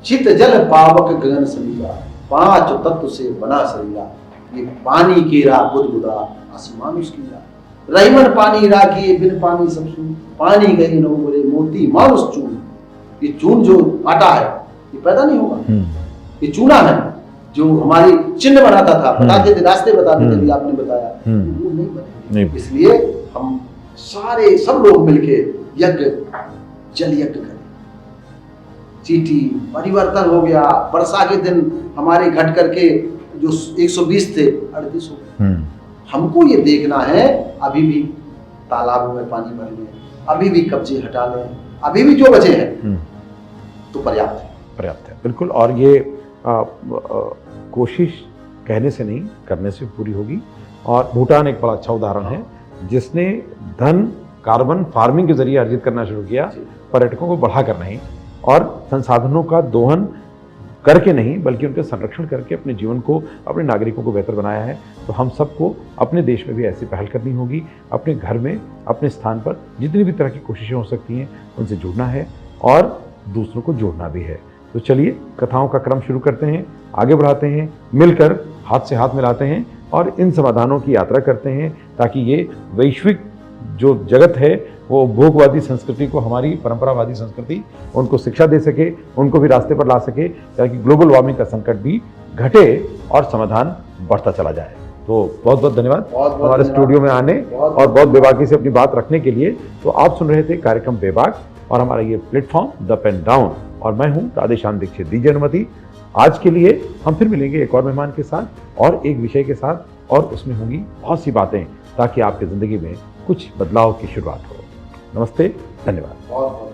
चित जल पावक गगन समीरा, 5 तत्व से बना शरीरा, ये पानी केरा बुदबुदा आसमान उसकीरा, रहीमन पानी राखिए बिन पानी सब सून, पानी गई न उबरे मोती मानुष चून। ये चून जो आटा है ये पैदा नहीं होगा, ये चूना है जो हमारी चिन्ह बनाता था, बताते थे, रास्ते बताते थे, भी आपने बताया, वो नहीं बनेंगे। इसलिए हम सारे सब लोग मिलके यज्ञ, जल यज्ञ करें। चीटी परिवर्तन हो गया, वर्षा के दिन हमारे घट करके जो 120 थे 38 हो गए। हमको ये देखना है, अभी भी तालाबों में पानी भर लें, अभी भी कब्जे हटा लें, अभी भी जो बचे हैं तो पर्याप्त है। पर्याप्त है, बिल्कुल। और ये कोशिश कहने से नहीं, करने से पूरी होगी। और भूटान एक बड़ा अच्छा उदाहरण है, जिसने धन कार्बन फार्मिंग के जरिए अर्जित करना शुरू किया, पर्यटकों को बढ़ाकर नहीं, और संसाधनों का दोहन करके नहीं, बल्कि उनका संरक्षण करके अपने जीवन को, अपने नागरिकों को बेहतर बनाया है। तो हम सबको अपने देश में भी ऐसी पहल करनी होगी, अपने घर में, अपने स्थान पर जितनी भी तरह की कोशिशें हो सकती हैं उनसे जुड़ना है और दूसरों को जोड़ना भी है। तो चलिए कथाओं का क्रम शुरू करते हैं, आगे बढ़ाते हैं, मिलकर हाथ से हाथ मिलाते हैं और इन समाधानों की यात्रा करते हैं, ताकि ये वैश्विक जो जगत है वो भोगवादी संस्कृति को, हमारी परंपरावादी संस्कृति, उनको शिक्षा दे सके, उनको भी रास्ते पर ला सके, ताकि ग्लोबल वार्मिंग का संकट भी घटे और समाधान बढ़ता चला जाए। तो बहुत बहुत धन्यवाद हमारे स्टूडियो में आने और बहुत बेबाकी से अपनी बात रखने के लिए। तो आप सुन रहे थे कार्यक्रम बेबाक और हमारा ये प्लेटफॉर्म द पेन डाउन, और मैं हूँ राधेश्याम दीक्षित। दीजिए अनुमति, आज के लिए हम फिर मिलेंगे एक और मेहमान के साथ और एक विषय के साथ, और उसमें होंगी बहुत सी बातें, ताकि आपकी ज़िंदगी में कुछ बदलाव की शुरुआत हो। नमस्ते, धन्यवाद।